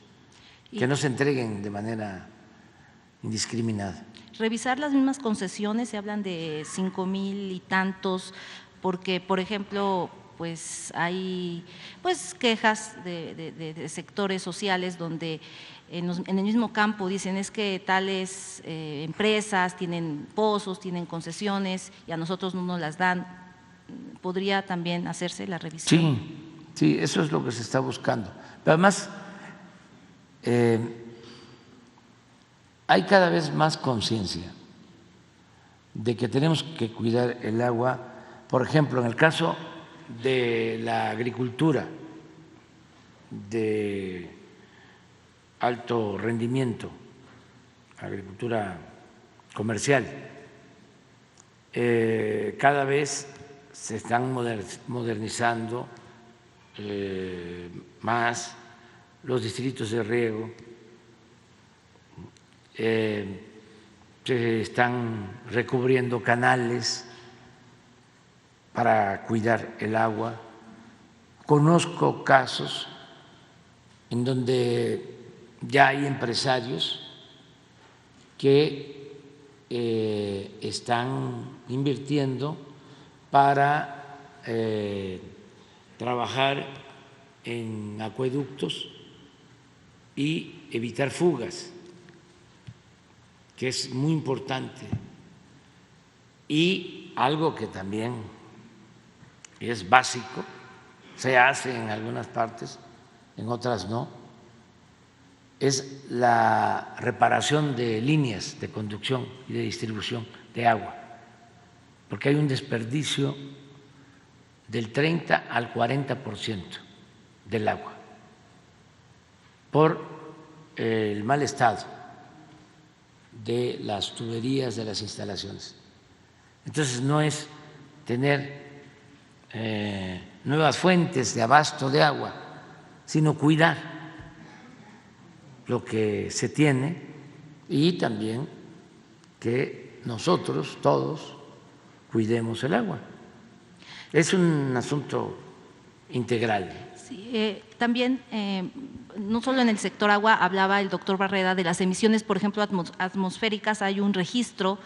que no se entreguen de manera indiscriminada. Revisar las mismas concesiones, se hablan de 5,000 y tantos, porque, por ejemplo, pues hay pues quejas de sectores sociales donde en el mismo campo dicen es que tales empresas tienen pozos, tienen concesiones y a nosotros no nos las dan. ¿Podría también hacerse la revisión? Sí, eso es lo que se está buscando. Pero además, hay cada vez más conciencia de que tenemos que cuidar el agua. Por ejemplo, en el caso de la agricultura de alto rendimiento, agricultura comercial, cada vez se están modernizando más los distritos de riego, se están recubriendo canales para cuidar el agua. Conozco casos en donde ya hay empresarios que están invirtiendo para trabajar en acueductos y evitar fugas, que es muy importante. Y algo que también es básico, se hace en algunas partes, en otras no, es la reparación de líneas de conducción y de distribución de agua, porque hay un desperdicio del 30 al 40% del agua por el mal estado de las tuberías de las instalaciones. Entonces no es tener nuevas fuentes de abasto de agua, sino cuidar lo que se tiene y también que nosotros todos cuidemos el agua. Es un asunto integral. Sí, también, no solo en el sector agua, hablaba el doctor Barreda de las emisiones, por ejemplo, atmosféricas. Hay un registro,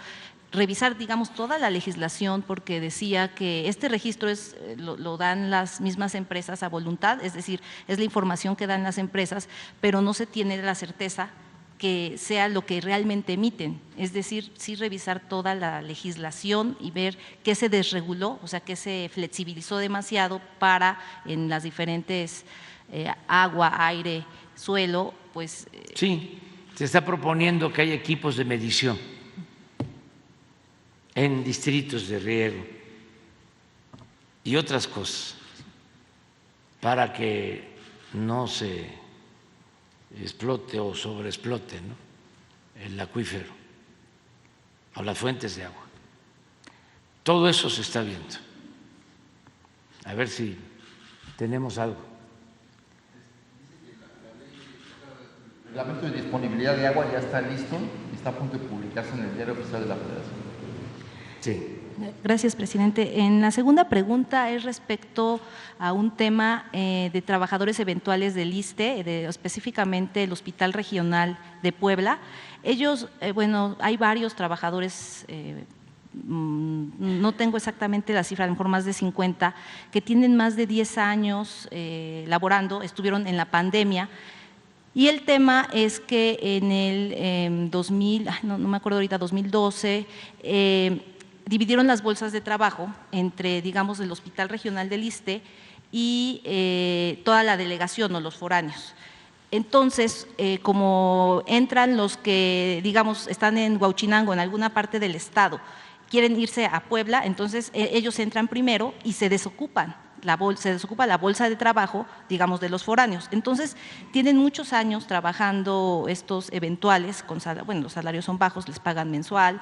revisar, digamos, toda la legislación, porque decía que este registro lo dan las mismas empresas a voluntad, es decir, es la información que dan las empresas, pero no se tiene la certeza que sea lo que realmente emiten, es decir, sí revisar toda la legislación y ver qué se desreguló, o sea, qué se flexibilizó demasiado para en las diferentes agua, aire, suelo, pues… Sí, se está proponiendo que haya equipos de medición en distritos de riego y otras cosas para que no se explote o sobreexplote, ¿no?, el acuífero o las fuentes de agua. Todo eso se está viendo. A ver si tenemos algo. El reglamento de disponibilidad de agua ya está listo y está a punto de publicarse en el Diario Oficial de la Federación. Sí. Gracias, presidente. En la segunda pregunta es respecto a un tema de trabajadores eventuales del ISSSTE, específicamente el Hospital Regional de Puebla. Ellos, bueno, hay varios trabajadores, no tengo exactamente la cifra, a lo mejor más de 50, que tienen más de 10 años laborando, estuvieron en la pandemia. Y el tema es que en el 2000, no me acuerdo ahorita, 2012, dividieron las bolsas de trabajo entre, digamos, el Hospital Regional del ISSSTE y toda la delegación o los foráneos. Entonces, como entran los que, digamos, están en Huauchinango, en alguna parte del estado, quieren irse a Puebla, entonces ellos entran primero y se desocupa la bolsa de trabajo, digamos, de los foráneos. Entonces, tienen muchos años trabajando estos eventuales, bueno, los salarios son bajos, les pagan mensual,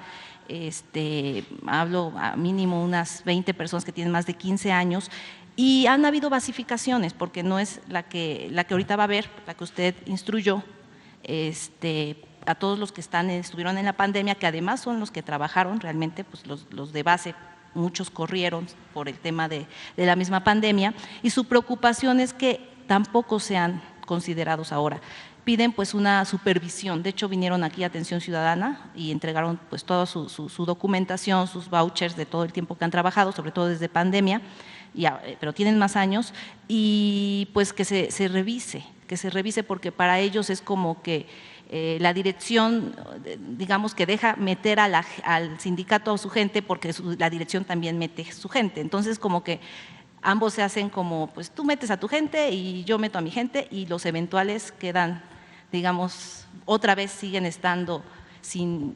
hablo a mínimo unas 20 personas que tienen más de 15 años, y han habido basificaciones, porque no es la que ahorita va a haber, la que usted instruyó, a todos los que estuvieron en la pandemia, que además son los que trabajaron realmente, pues los de base, muchos corrieron por el tema de la misma pandemia, y su preocupación es que tampoco sean considerados ahora. Piden pues una supervisión, de hecho vinieron aquí a Atención Ciudadana y entregaron pues toda su documentación, sus vouchers de todo el tiempo que han trabajado, sobre todo desde pandemia, pero tienen más años, y pues que se revise, porque para ellos es como que la dirección, digamos, que deja meter al sindicato a su gente, porque la dirección también mete su gente. Entonces, como que ambos se hacen como, pues tú metes a tu gente y yo meto a mi gente, y los eventuales quedan, digamos, otra vez siguen estando sin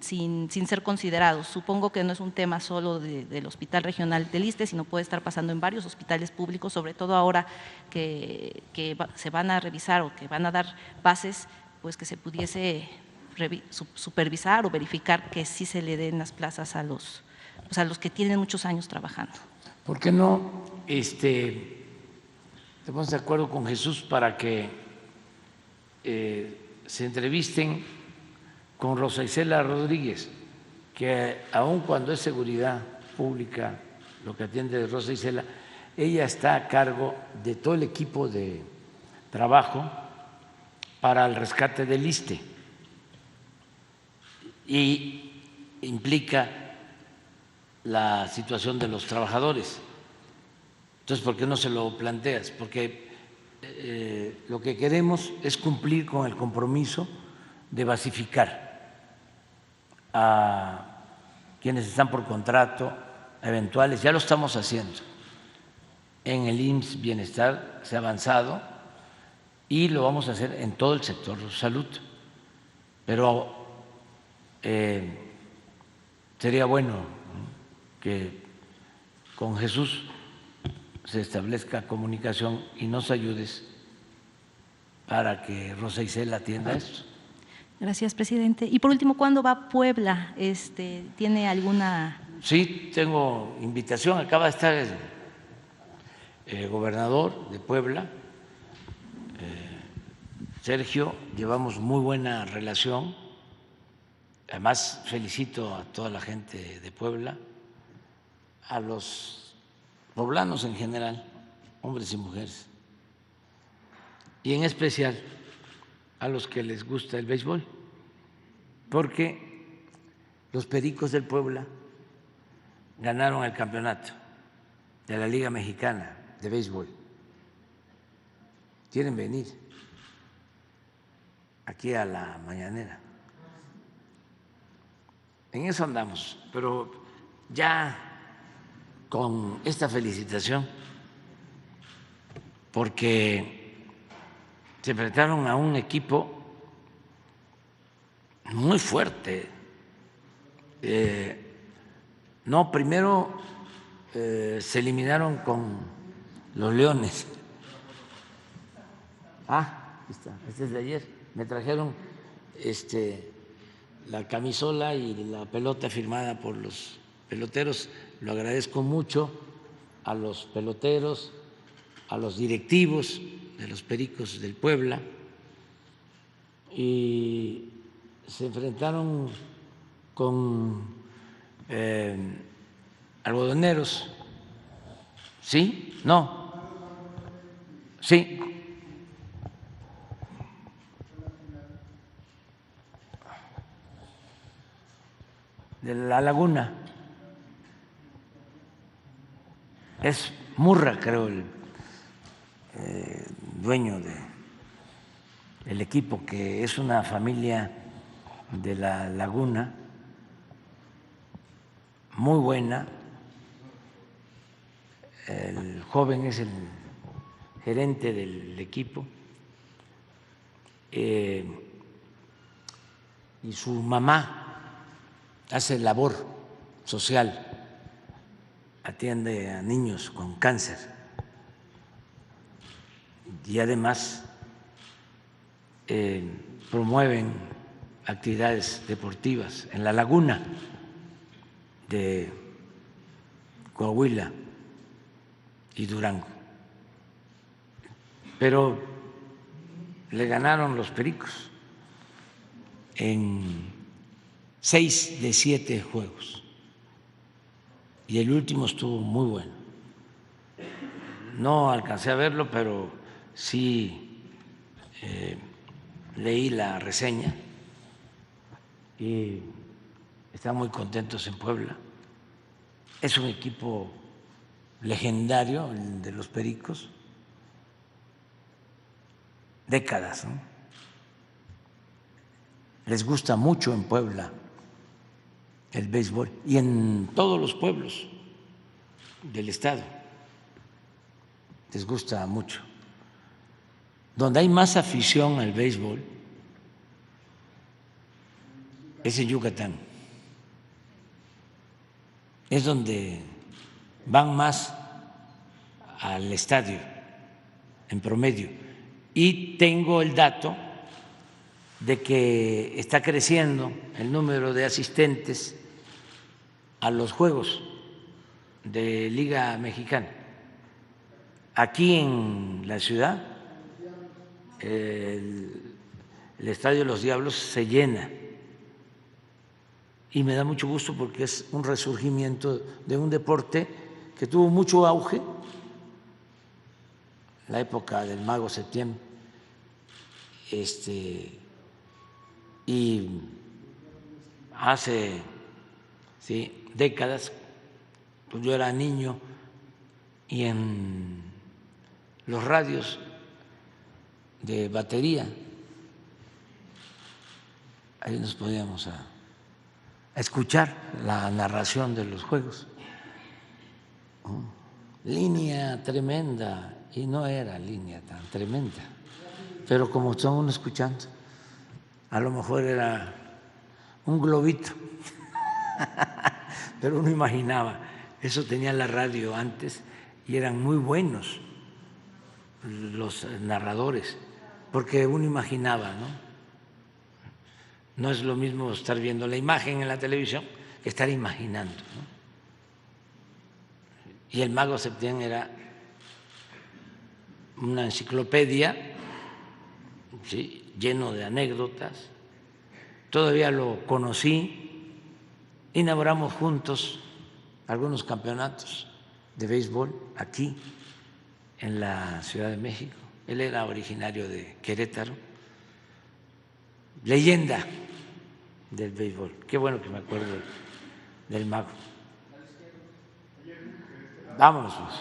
ser considerados. Supongo que no es un tema solo del Hospital Regional del ISSSTE, sino puede estar pasando en varios hospitales públicos, sobre todo ahora que se van a revisar o que van a dar bases, pues que se pudiese supervisar o verificar que sí se le den las plazas a los que tienen muchos años trabajando. ¿Por qué no te pones de acuerdo con Jesús para que se entrevisten con Rosa Isela Rodríguez, que aun cuando es seguridad pública lo que atiende Rosa Isela, ella está a cargo de todo el equipo de trabajo para el rescate del ISSSTE y implica la situación de los trabajadores? Entonces, ¿por qué no se lo planteas? Porque lo que queremos es cumplir con el compromiso de basificar a quienes están por contrato, eventuales. Ya lo estamos haciendo. En el IMSS Bienestar se ha avanzado y lo vamos a hacer en todo el sector salud. Pero sería bueno que con Jesús se establezca comunicación y nos ayudes para que Rosa Isela atienda esto. Gracias, presidente. Y por último, ¿cuándo va a Puebla? ¿Tiene alguna? Sí, tengo invitación. Acaba de estar el gobernador de Puebla, Sergio. Llevamos muy buena relación. Además, felicito a toda la gente de Puebla, a los poblanos en general, hombres y mujeres, y en especial a los que les gusta el béisbol, porque los Pericos del Puebla ganaron el campeonato de la Liga Mexicana de Béisbol. Quieren venir aquí a la mañanera. En eso andamos, pero ya con esta felicitación, porque se enfrentaron a un equipo muy fuerte. No, primero se eliminaron con los Leones. Está, este es de ayer. Me trajeron la camisola y la pelota firmada por los peloteros. Lo agradezco mucho a los peloteros, a los directivos de los Pericos del Puebla, y se enfrentaron con algodoneros. ¿Sí? ¿No? Sí. De La Laguna. Es Murra, creo, el dueño del equipo, que es una familia de La Laguna muy buena. El joven es el gerente del equipo y su mamá hace labor social, atiende a niños con cáncer y además promueven actividades deportivas en la laguna de Coahuila y Durango, pero le ganaron los Pericos en 6 de 7 juegos y el último estuvo muy bueno. No alcancé a verlo, pero sí leí la reseña y están muy contentos en Puebla. Es un equipo legendario, el de los Pericos, décadas, ¿no? Les gusta mucho en Puebla el béisbol y en todos los pueblos del estado les gusta mucho. Donde hay más afición al béisbol es en Yucatán. Es donde van más al estadio en promedio. Y tengo el dato de que está creciendo el número de asistentes a los juegos de Liga Mexicana. Aquí en la ciudad, el Estadio de los Diablos se llena y me da mucho gusto porque es un resurgimiento de un deporte que tuvo mucho auge en la época del Mago Septién, y hace décadas, pues yo era niño y en los radios de batería ahí nos podíamos a escuchar la narración de los juegos. Línea tremenda, y no era línea tan tremenda, pero como estaba uno escuchando, a lo mejor era un globito, pero uno imaginaba, eso tenía la radio antes y eran muy buenos los narradores, porque uno imaginaba, ¿no? No es lo mismo estar viendo la imagen en la televisión que estar imaginando, ¿no? Y el Mago Septién era una enciclopedia, ¿sí?, lleno de anécdotas. Todavía lo conocí, inauguramos juntos algunos campeonatos de béisbol aquí en la Ciudad de México. Él era originario de Querétaro, leyenda del béisbol. Qué bueno que me acuerdo del Mago. Vámonos, pues.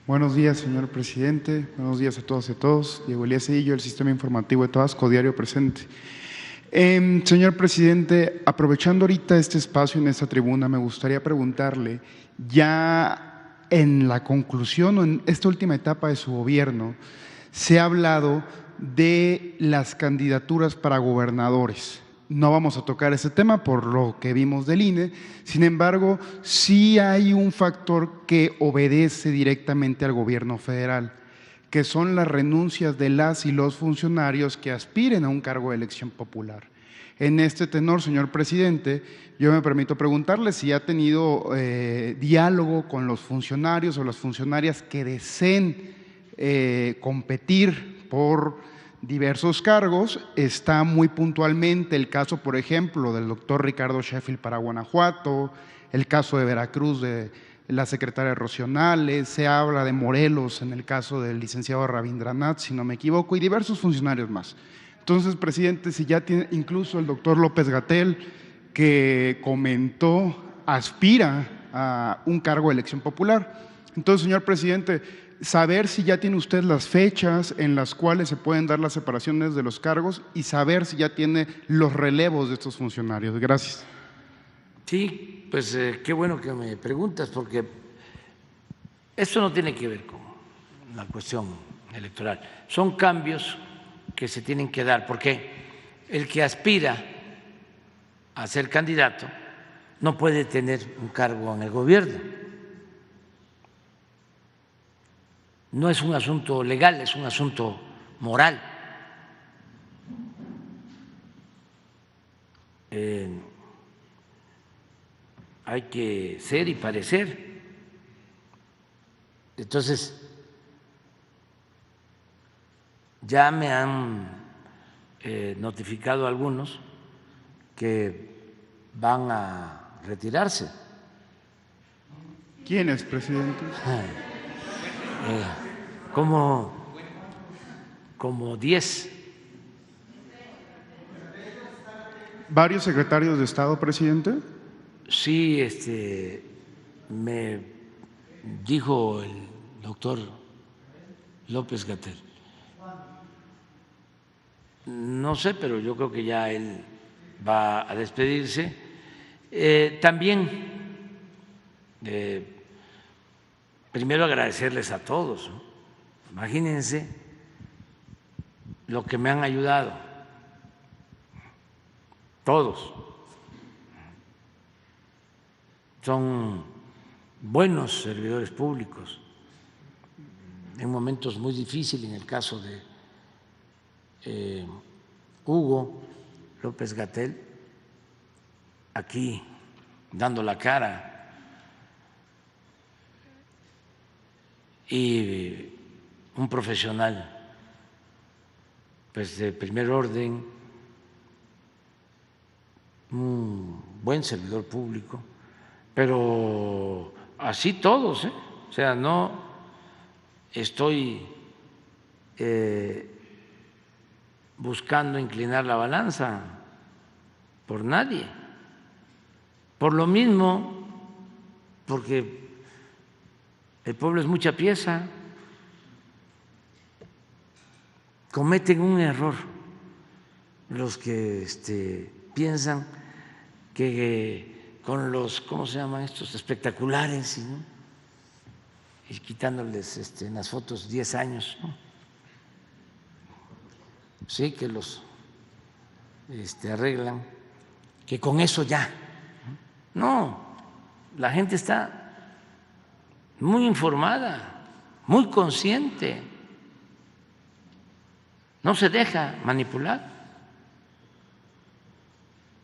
Buenos días, señor presidente. Buenos días a todos y a todos. Diego Elías Cedillo, el Sistema Informativo de Tabasco, diario presente. Señor presidente, aprovechando ahorita este espacio en esta tribuna, me gustaría preguntarle, ya en la conclusión o en esta última etapa de su gobierno, se ha hablado de las candidaturas para gobernadores. No vamos a tocar ese tema por lo que vimos del INE, sin embargo, sí hay un factor que obedece directamente al gobierno federal, que son las renuncias de las y los funcionarios que aspiren a un cargo de elección popular. En este tenor, señor presidente, yo me permito preguntarle si ha tenido diálogo con los funcionarios o las funcionarias que deseen competir por diversos cargos. Está muy puntualmente el caso, por ejemplo, del doctor Ricardo Sheffield para Guanajuato, el caso de Veracruz de la secretaria Rocío Nale, se habla de Morelos en el caso del licenciado Rabindranath, si no me equivoco, y diversos funcionarios más. Entonces, presidente, si ya tiene incluso el doctor López-Gatell, que comentó, aspira a un cargo de elección popular. Entonces, señor presidente, saber si ya tiene usted las fechas en las cuales se pueden dar las separaciones de los cargos y saber si ya tiene los relevos de estos funcionarios. Gracias. Sí, pues qué bueno que me preguntas, porque esto no tiene que ver con la cuestión electoral. Son cambios que se tienen que dar, porque el que aspira a ser candidato no puede tener un cargo en el gobierno. No es un asunto legal, es un asunto moral. Hay que ser y parecer. Entonces, ya me han notificado algunos que van a retirarse. ¿Quiénes, presidente? Como 10. ¿Varios secretarios de Estado, presidente? Sí, me dijo el doctor López-Gatell. No sé, pero yo creo que ya él va a despedirse. También, primero agradecerles a todos, ¿no? Imagínense lo que me han ayudado, todos. Son buenos servidores públicos en momentos muy difíciles, en el caso de Hugo López-Gatell, aquí dando la cara, y un profesional pues de primer orden, un buen servidor público, pero así todos, o sea, no estoy buscando inclinar la balanza por nadie, por lo mismo, porque el pueblo es mucha pieza. Cometen un error los que piensan que con los, ¿cómo se llaman estos? Espectaculares, ¿no? Y quitándoles en las fotos 10 años, ¿no? Sí, que los arreglan, que con eso ya. No, la gente está muy informada, muy consciente. No se deja manipular.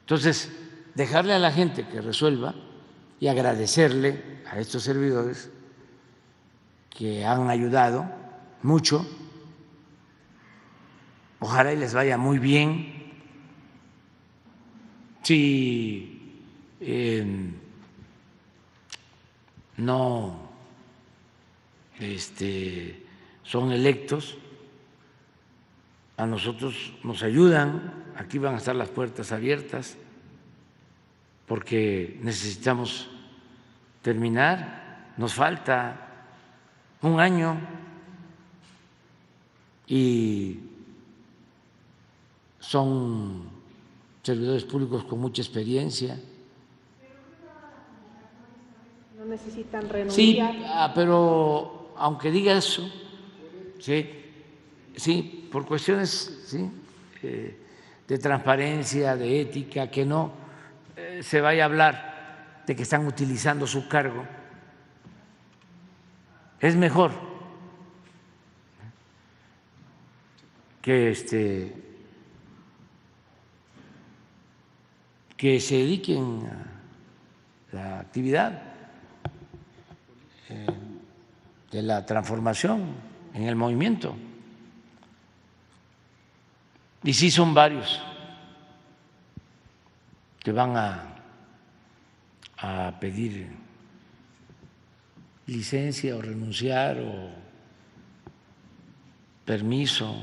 Entonces, dejarle a la gente que resuelva y agradecerle a estos servidores que han ayudado mucho. Ojalá y les vaya muy bien. Si no son electos, a nosotros nos ayudan, aquí van a estar las puertas abiertas, porque necesitamos terminar, nos falta un año y son servidores públicos con mucha experiencia. No necesitan renunciar. Sí, pero aunque diga eso, sí, por cuestiones de transparencia, de ética, que no se vaya a hablar de que están utilizando su cargo, es mejor que se dediquen a la actividad de la transformación en el movimiento. Y sí son varios que van a pedir licencia o renunciar o permiso,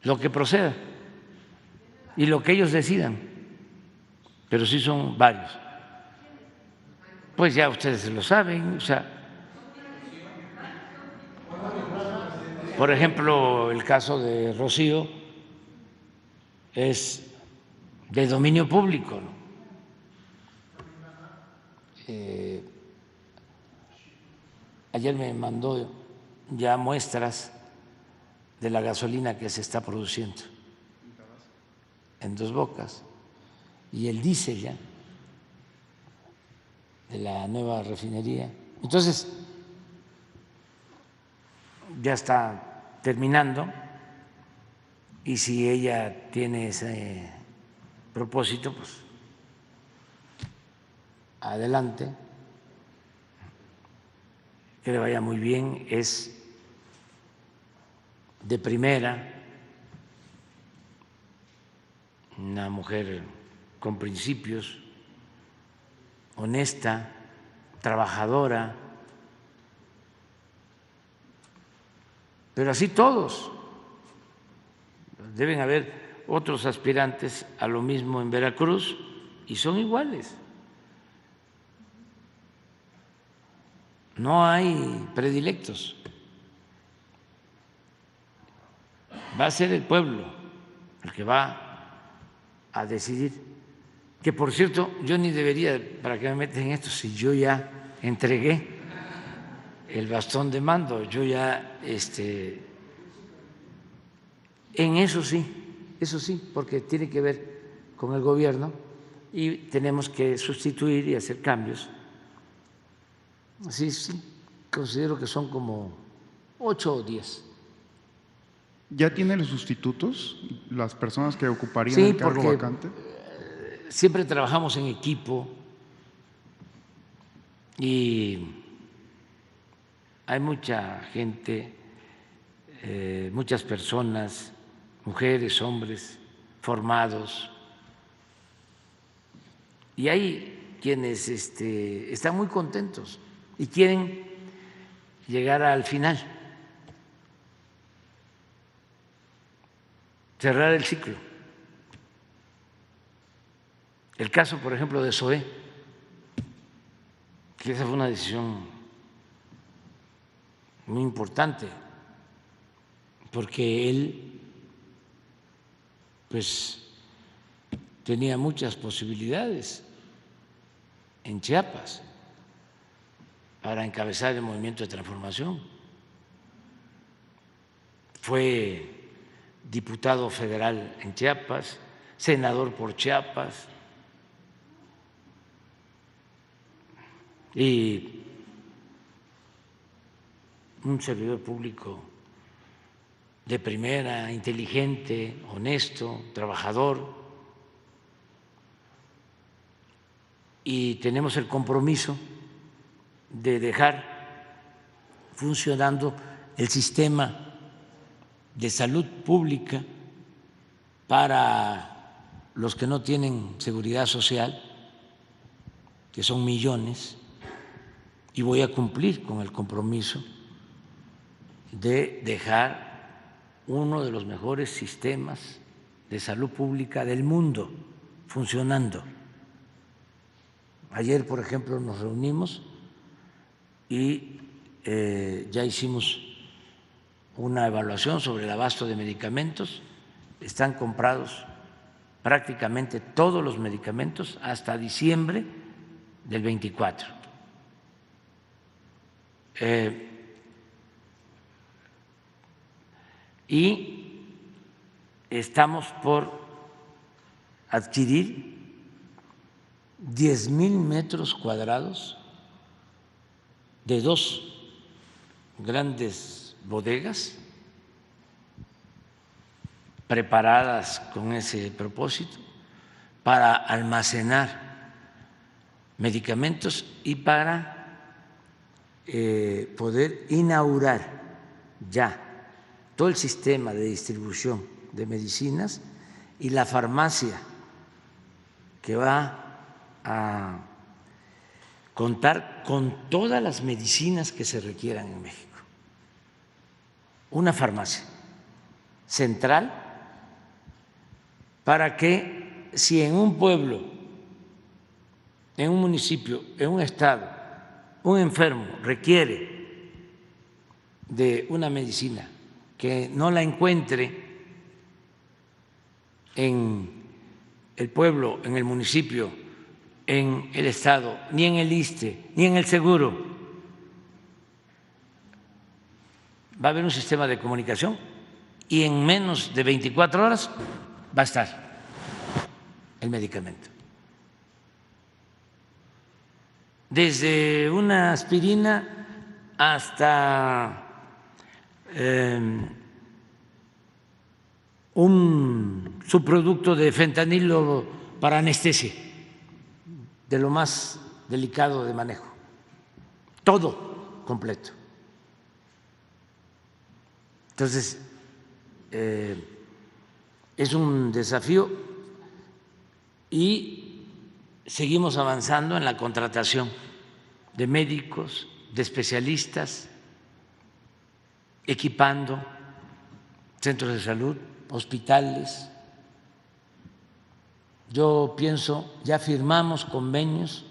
lo que proceda y lo que ellos decidan, pero sí son varios. Pues ya ustedes lo saben, o sea, Por ejemplo, el caso de Rocío es de dominio público, ¿no? Ayer me mandó ya muestras de la gasolina que se está produciendo en Dos Bocas y el diésel ya de la nueva refinería. Entonces, ya está terminando y si ella tiene ese propósito, pues adelante, que le vaya muy bien, es de primera, una mujer con principios, honesta, trabajadora, pero así todos. Deben haber otros aspirantes a lo mismo en Veracruz y son iguales. No hay predilectos. Va a ser el pueblo el que va a decidir. Que por cierto, yo ni debería, para que me metan en esto, si yo ya entregué el bastón de mando, yo ya en eso sí, porque tiene que ver con el gobierno y tenemos que sustituir y hacer cambios. Sí, considero que son como 8 o 10. ¿Ya tiene los sustitutos, las personas que ocuparían el cargo vacante? Siempre trabajamos en equipo y hay mucha gente, muchas personas, mujeres, hombres, formados, y hay quienes están muy contentos y quieren llegar al final, cerrar el ciclo. El caso, por ejemplo, de Zoé, que esa fue una decisión muy importante, porque él pues tenía muchas posibilidades en Chiapas para encabezar el movimiento de transformación. Fue diputado federal en Chiapas, senador por Chiapas y un servidor público de primera, inteligente, honesto, trabajador, y tenemos el compromiso de dejar funcionando el sistema de salud pública para los que no tienen seguridad social, que son millones, y voy a cumplir con el compromiso de dejar uno de los mejores sistemas de salud pública del mundo funcionando. Ayer, por ejemplo, nos reunimos y ya hicimos una evaluación sobre el abasto de medicamentos. Están comprados prácticamente todos los medicamentos hasta diciembre del 24. Y estamos por adquirir 10,000 metros cuadrados de 2 grandes bodegas preparadas con ese propósito para almacenar medicamentos y para poder inaugurar ya todo el sistema de distribución de medicinas y la farmacia que va a contar con todas las medicinas que se requieran en México. Una farmacia central para que si en un pueblo, en un municipio, en un estado, un enfermo requiere de una medicina que no la encuentre en el pueblo, en el municipio, en el Estado, ni en el ISSSTE, ni en el seguro, va a haber un sistema de comunicación y en menos de 24 horas va a estar el medicamento. Desde una aspirina hasta un subproducto de fentanilo para anestesia, de lo más delicado de manejo, todo completo. Entonces, es un desafío y seguimos avanzando en la contratación de médicos, de especialistas, equipando centros de salud, hospitales. Yo pienso, ya firmamos convenios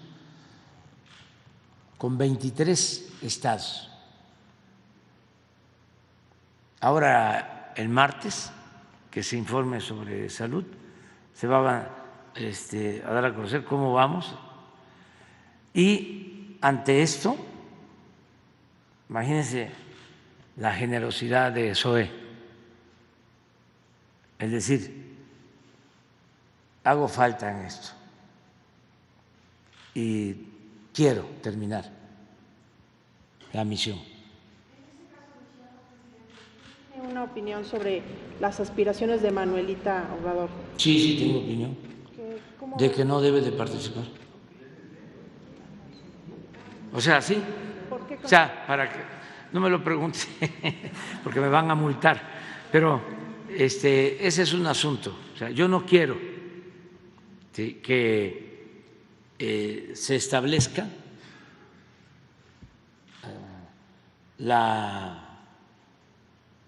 con 23 estados. Ahora, el martes, que se informe sobre salud, se va a dar a conocer cómo vamos. Y ante esto, imagínense la generosidad de SOE, es decir, hago falta en esto y quiero terminar la misión. ¿Tiene una opinión sobre las aspiraciones de Manuelita Obrador? Sí, tengo opinión de que no debe de participar. O sea, sí. ¿Por qué? O sea, para que no me lo pregunte, porque me van a multar. Pero ese es un asunto. O sea, yo no quiero que se establezca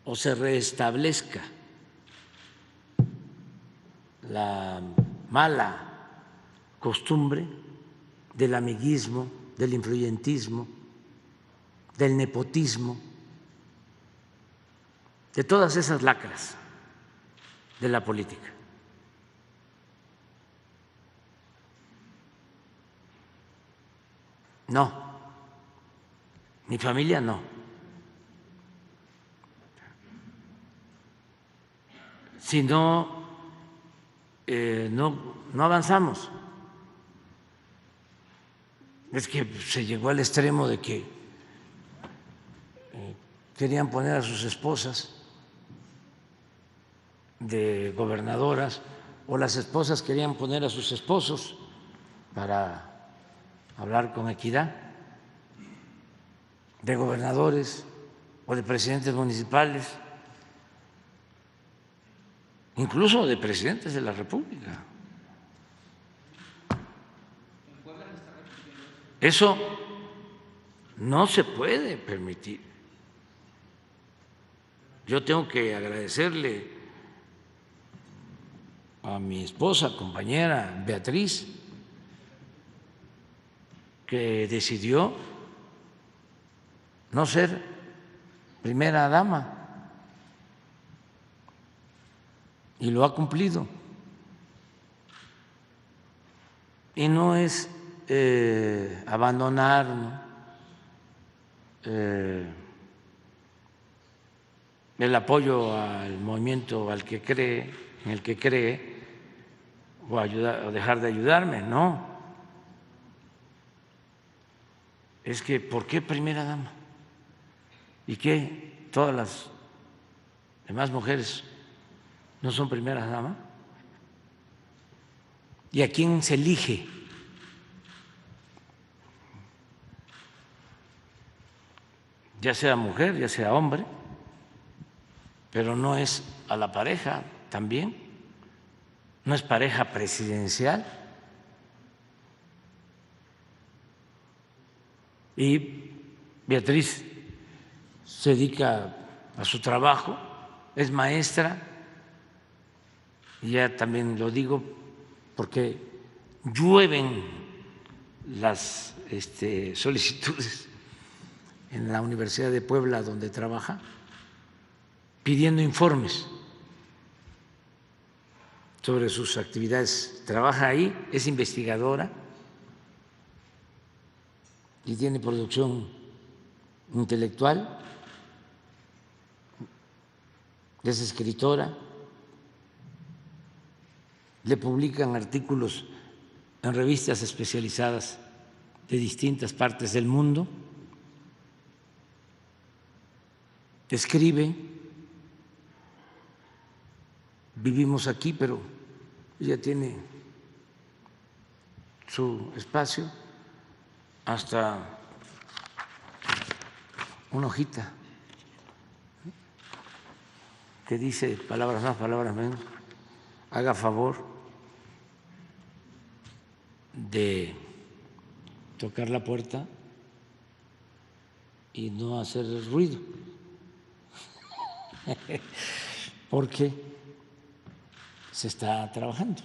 o se restablezca la mala costumbre del amiguismo, del influyentismo, del nepotismo, de todas esas lacras de la política. No, mi familia no. Si no, no avanzamos. Es que se llegó al extremo de que querían poner a sus esposas de gobernadoras o las esposas querían poner a sus esposos para hablar con equidad, de gobernadores o de presidentes municipales, incluso de presidentes de la República. Eso no se puede permitir. Yo tengo que agradecerle a mi esposa, compañera Beatriz, que decidió no ser primera dama y lo ha cumplido. Y no es abandonar, ¿no?, el apoyo al movimiento al que cree, en el que cree, o ayudar o dejar de ayudarme, no. Es que ¿por qué primera dama? ¿Y qué todas las demás mujeres no son primeras damas? ¿Y a quién se elige? Ya sea mujer, ya sea hombre, pero no es a la pareja también, no es pareja presidencial. Y Beatriz se dedica a su trabajo, es maestra, y ya también lo digo porque llueven las solicitudes en la Universidad de Puebla, donde trabaja, pidiendo informes sobre sus actividades. Trabaja ahí, es investigadora y tiene producción intelectual, es escritora, le publican artículos en revistas especializadas de distintas partes del mundo, escribe, vivimos aquí, pero ella tiene su espacio, hasta una hojita que dice palabras más, palabras menos, haga favor de tocar la puerta y no hacer ruido, porque se está trabajando.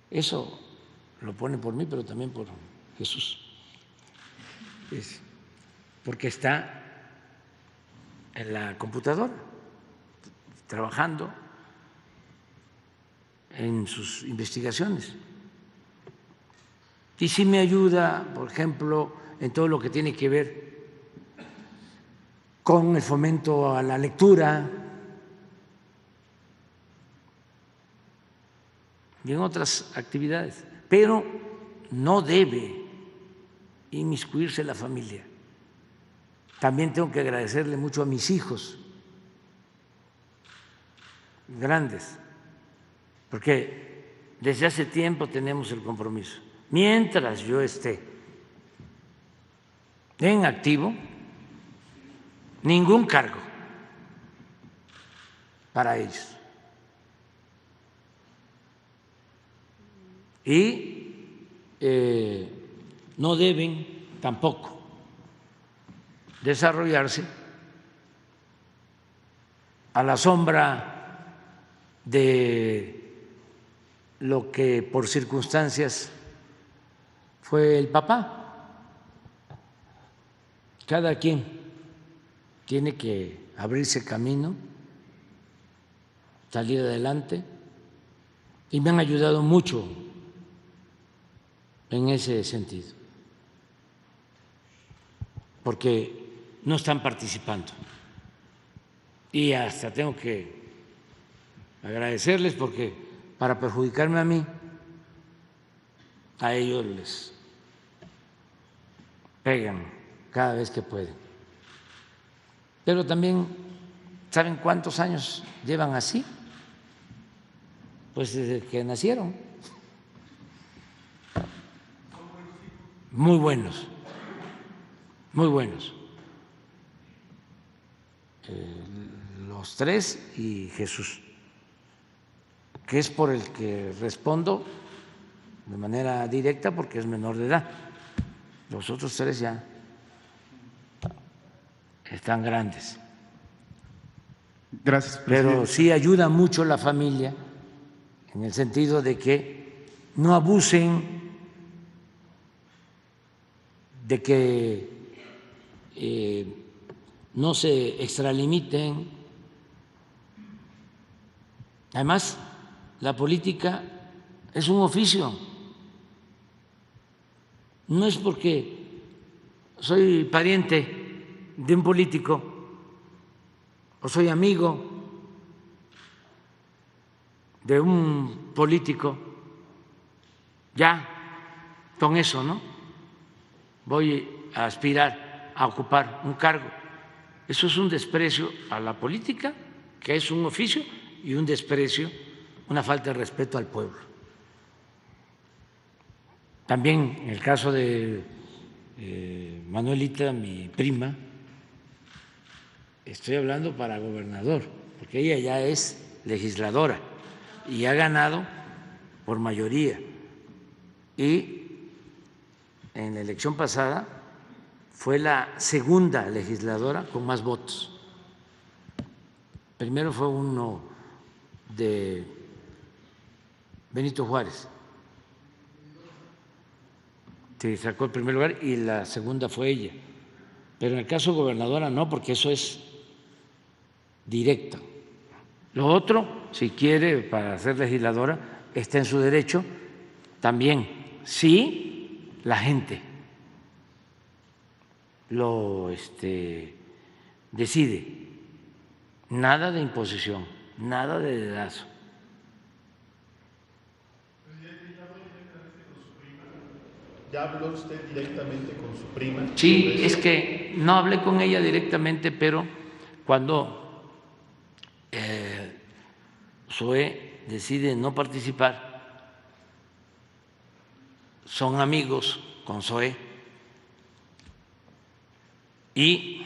Eso lo pone por mí, pero también por Jesús, porque está en la computadora trabajando en sus investigaciones. Y sí me ayuda, por ejemplo, en todo lo que tiene que ver con el fomento a la lectura y en otras actividades, pero no debe inmiscuirse la familia. También tengo que agradecerle mucho a mis hijos grandes, porque desde hace tiempo tenemos el compromiso. Mientras yo esté en activo, ningún cargo para ellos. Y no deben tampoco desarrollarse a la sombra de lo que por circunstancias fue el papá. Cada quien tiene que abrirse camino, salir adelante, y me han ayudado mucho en ese sentido, porque no están participando. Y hasta tengo que agradecerles, porque para perjudicarme a mí, a ellos les pegan cada vez que pueden. Pero también, ¿saben cuántos años llevan así? Pues desde que nacieron. Muy buenos, muy buenos. Los tres y Jesús, que es por el que respondo de manera directa porque es menor de edad. Los otros tres ya están grandes. Gracias, presidente. Pero sí ayuda mucho la familia en el sentido de que no abusen, de que no se extralimiten. Además, la política es un oficio. No es porque soy pariente de un político o soy amigo de un político, ya con eso, ¿no?, voy a aspirar a ocupar un cargo. Eso es un desprecio a la política, que es un oficio, y un desprecio, una falta de respeto al pueblo. También en el caso de Manuelita, mi prima, estoy hablando para gobernador, porque ella ya es legisladora y ha ganado por mayoría. Y en la elección pasada fue la segunda legisladora con más votos. Primero fue uno de Benito Juárez, que sacó el primer lugar, y la segunda fue ella. Pero en el caso de gobernadora no, porque eso es directa. Lo otro, si quiere, para ser legisladora, está en su derecho también, si la gente lo decide. Nada de imposición, nada de dedazo. ¿Ya habló usted directamente con su prima? Sí, es que no hablé con ella directamente, pero cuando Zoé decide no participar, son amigos con Zoé y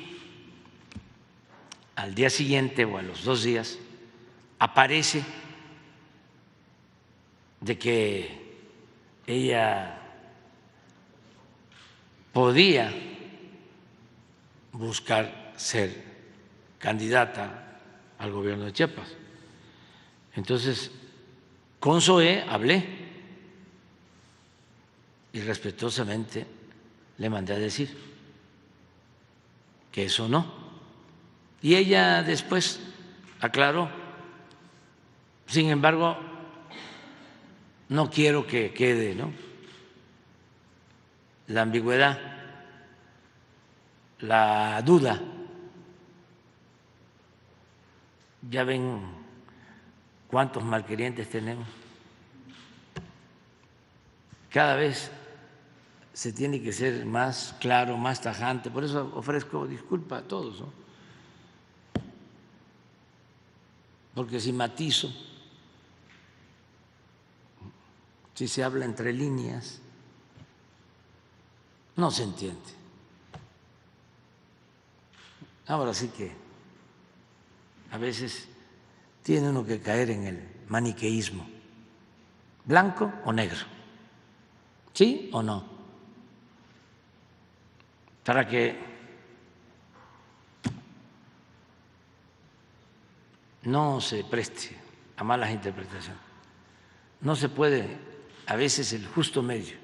al día siguiente o a los 2 días aparece de que ella podía buscar ser candidata al gobierno de Chiapas. Entonces, con Zoé hablé y respetuosamente le mandé a decir que eso no. Y ella después aclaró. Sin embargo, no quiero que quede, ¿no?, la ambigüedad, la duda. Ya ven cuántos malquerientes tenemos. Cada vez se tiene que ser más claro, más tajante. Por eso ofrezco disculpa a todos, ¿no? Porque si matizo, si se habla entre líneas, no se entiende. Ahora sí que a veces tiene uno que caer en el maniqueísmo, blanco o negro, ¿sí o no? Para que no se preste a malas interpretaciones. No se puede, a veces, el justo medio.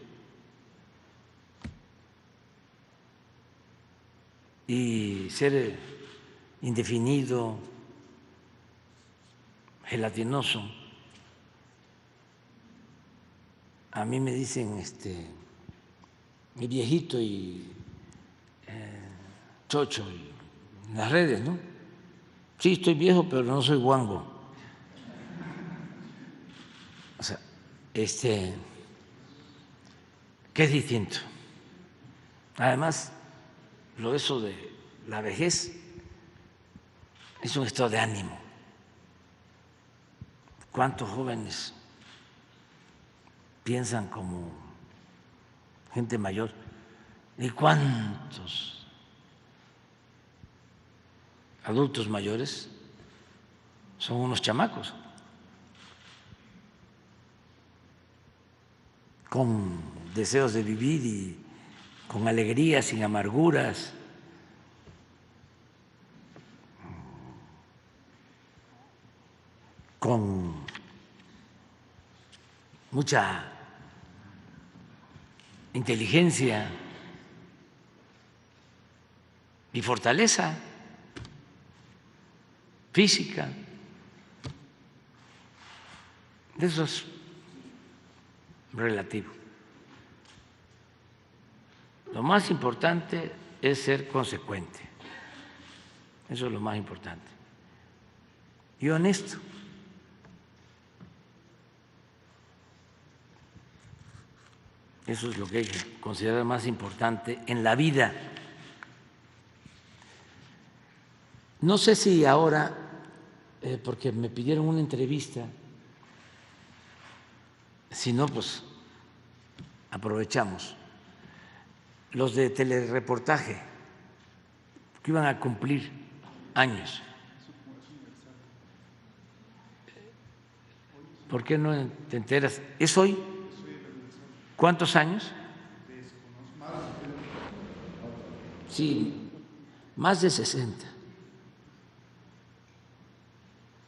Y ser indefinido, gelatinoso. A mí me dicen mi viejito y chocho en las redes, ¿no? Sí, estoy viejo, pero no soy guango. O sea, que es distinto. Además, eso de la vejez es un estado de ánimo. ¿Cuántos jóvenes piensan como gente mayor? ¿Y cuántos adultos mayores son unos chamacos con deseos de vivir y con alegrías, sin amarguras, con mucha inteligencia y fortaleza física? Eso es relativo. Lo más importante es ser consecuente. Eso es lo más importante. Y honesto. Eso es lo que hay que considerar más importante en la vida. No sé si ahora, porque me pidieron una entrevista, si no, pues aprovechamos. Los de telereportaje, que iban a cumplir años. ¿Por qué no te enteras? ¿Es hoy? ¿Cuántos años? Sí, más de 60.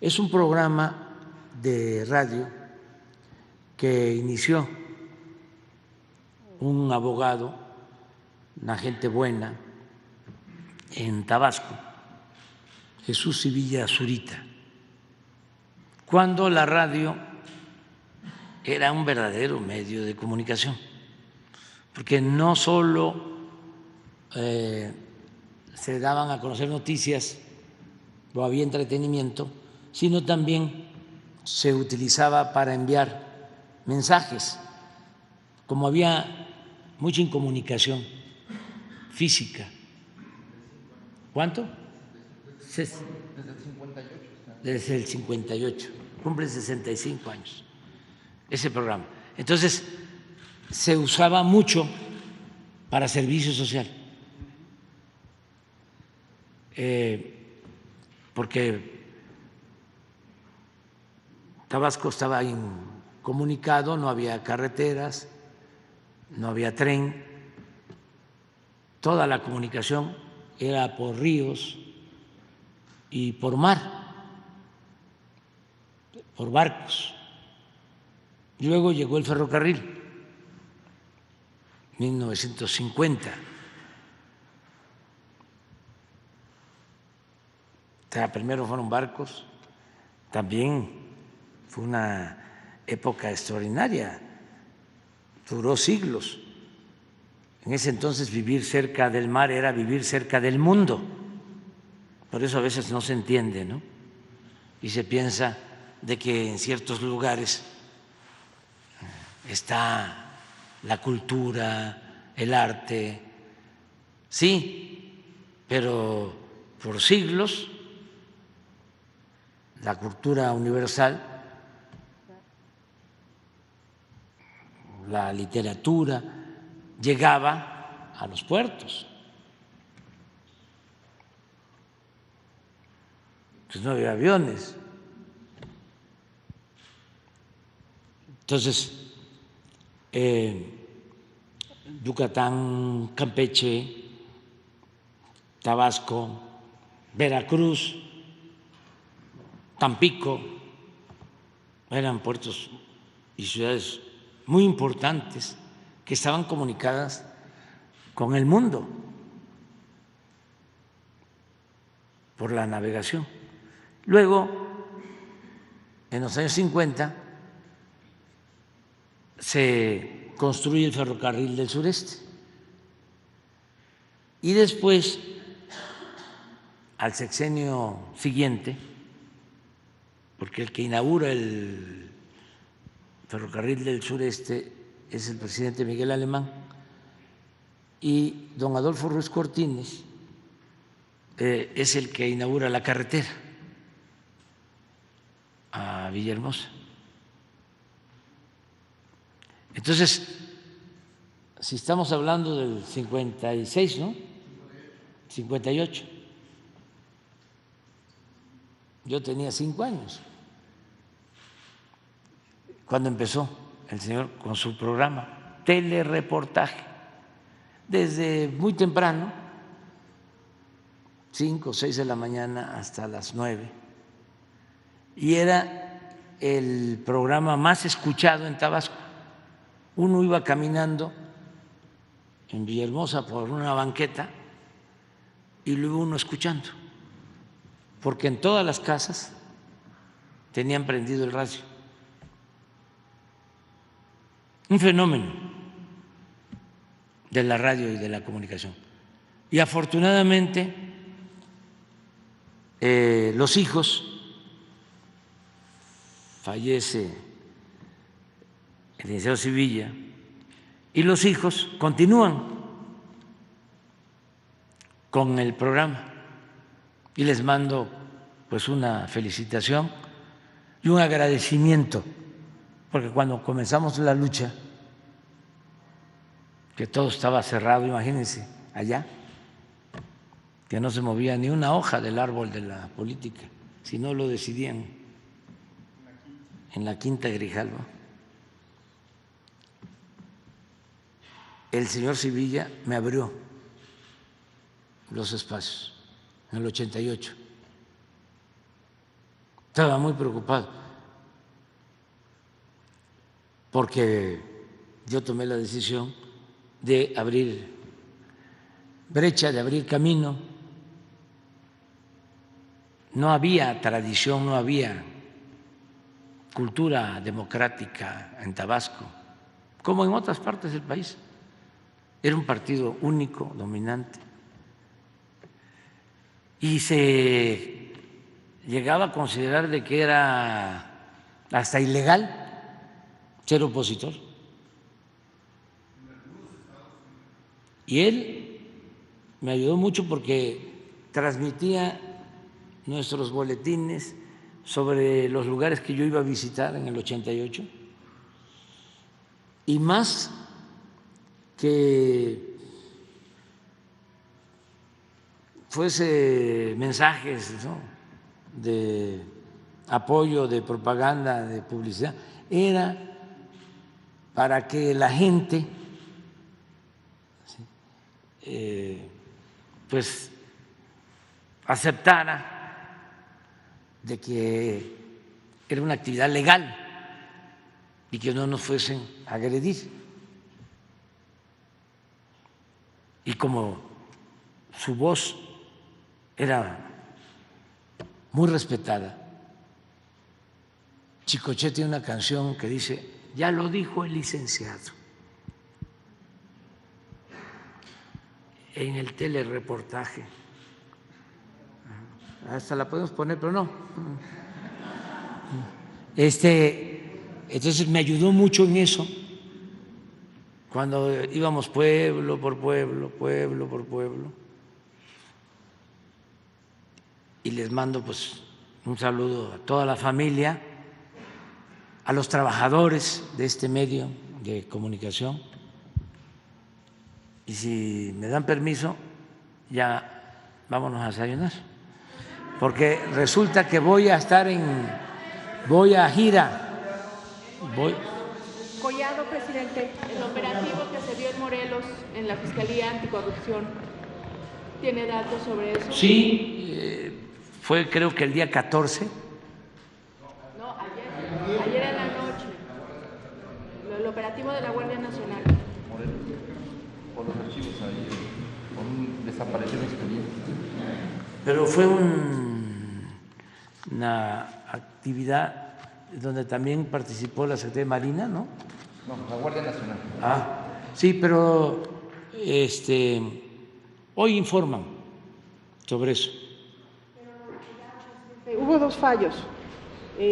Es un programa de radio que inició un abogado, una gente buena, en Tabasco, Jesús Sevilla Zurita, cuando la radio era un verdadero medio de comunicación, porque no solo se daban a conocer noticias o había entretenimiento, sino también se utilizaba para enviar mensajes. Como había mucha incomunicación física. ¿Cuánto? Desde el 58. Desde el 58. Cumple 65 años ese programa. Entonces, se usaba mucho para servicio social. Porque Tabasco estaba incomunicado, no había carreteras, no había tren, toda la comunicación era por ríos y por mar, por barcos. Luego llegó el ferrocarril, 1950. O sea, primero fueron barcos, también fue una época extraordinaria, duró siglos. En ese entonces vivir cerca del mar era vivir cerca del mundo. Por eso a veces no se entiende, ¿no? Y se piensa de que en ciertos lugares está la cultura, el arte. Sí, pero por siglos la cultura universal, la literatura, llegaba a los puertos. Pues no había aviones. Entonces, Yucatán, Campeche, Tabasco, Veracruz, Tampico, eran puertos y ciudades muy importantes que estaban comunicadas con el mundo por la navegación. Luego, en los años 50, se construye el ferrocarril del sureste y después, al sexenio siguiente, porque el que inaugura el ferrocarril del sureste es el presidente Miguel Alemán, y don Adolfo Ruiz Cortines es el que inaugura la carretera a Villahermosa. Entonces, si estamos hablando del 56, ¿no? 58. Yo tenía 5 años cuando empezó el señor con su programa, telereportaje, desde muy temprano, 5 o 6 de la mañana hasta las 9, y era el programa más escuchado en Tabasco. Uno iba caminando en Villahermosa por una banqueta y lo iba uno escuchando, porque en todas las casas tenían prendido el radio. Un fenómeno de la radio y de la comunicación. Y afortunadamente los hijos, fallece el licenciado Sevilla, y los hijos continúan con el programa. Y les mando pues una felicitación y un agradecimiento, porque cuando comenzamos la lucha, que todo estaba cerrado, imagínense, allá, que no se movía ni una hoja del árbol de la política, si no lo decidían en la Quinta Grijalva. El señor Sevilla me abrió los espacios en el 88. Estaba muy preocupado porque yo tomé la decisión de abrir brecha, de abrir camino no había tradición, no había cultura democrática en Tabasco, como en otras partes del país. Era un partido único, dominante. Y se llegaba a considerar de que era hasta ilegal ser opositor. Y él me ayudó mucho porque transmitía nuestros boletines sobre los lugares que yo iba a visitar en el 88, y más que fuese mensajes, ¿no?, de apoyo, de propaganda, de publicidad, era para que la gente pues aceptara de que era una actividad legal y que no nos fuesen a agredir. Y como su voz era muy respetada, Chicoché tiene una canción que dice: ya lo dijo el licenciado en el telereportaje. Hasta la podemos poner, pero no. Entonces me ayudó mucho en eso, cuando íbamos pueblo por pueblo, pueblo por pueblo. Y les mando pues un saludo a toda la familia, a los trabajadores de este medio de comunicación. Y si me dan permiso, ya vámonos a desayunar, porque resulta que voy a gira. Collado, presidente, el operativo que se dio en Morelos en la Fiscalía Anticorrupción, ¿tiene datos sobre eso? Sí, fue creo que el día 14. No, ayer en la noche, el operativo de la Guardia Nacional. Por los archivos ahí, por desaparición expediente. Pero fue una actividad donde también participó la Secretaría de Marina, ¿no? No, la Guardia Nacional. Ah, sí, pero hoy informan sobre eso. Hubo dos fallos.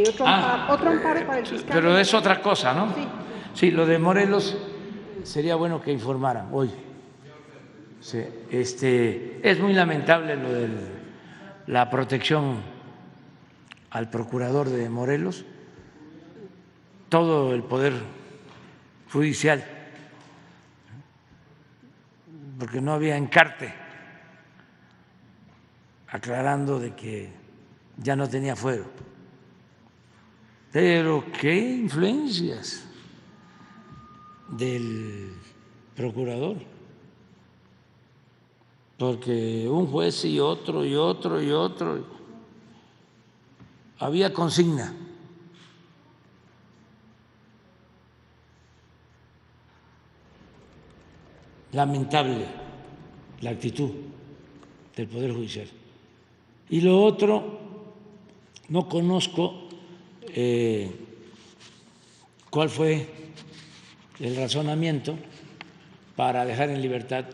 Otro amparo para el fiscal. Pero es otra cosa, ¿no? Sí. Sí, lo de Morelos sería bueno que informaran hoy. Sí, es muy lamentable lo de la protección al procurador de Morelos, todo el poder judicial, porque no había encarte aclarando de que ya no tenía fuero. Pero qué influencias del procurador, porque un juez y otro y otro y otro, había consigna. Lamentable la actitud del Poder Judicial. Y lo otro, no conozco cuál fue el razonamiento para dejar en libertad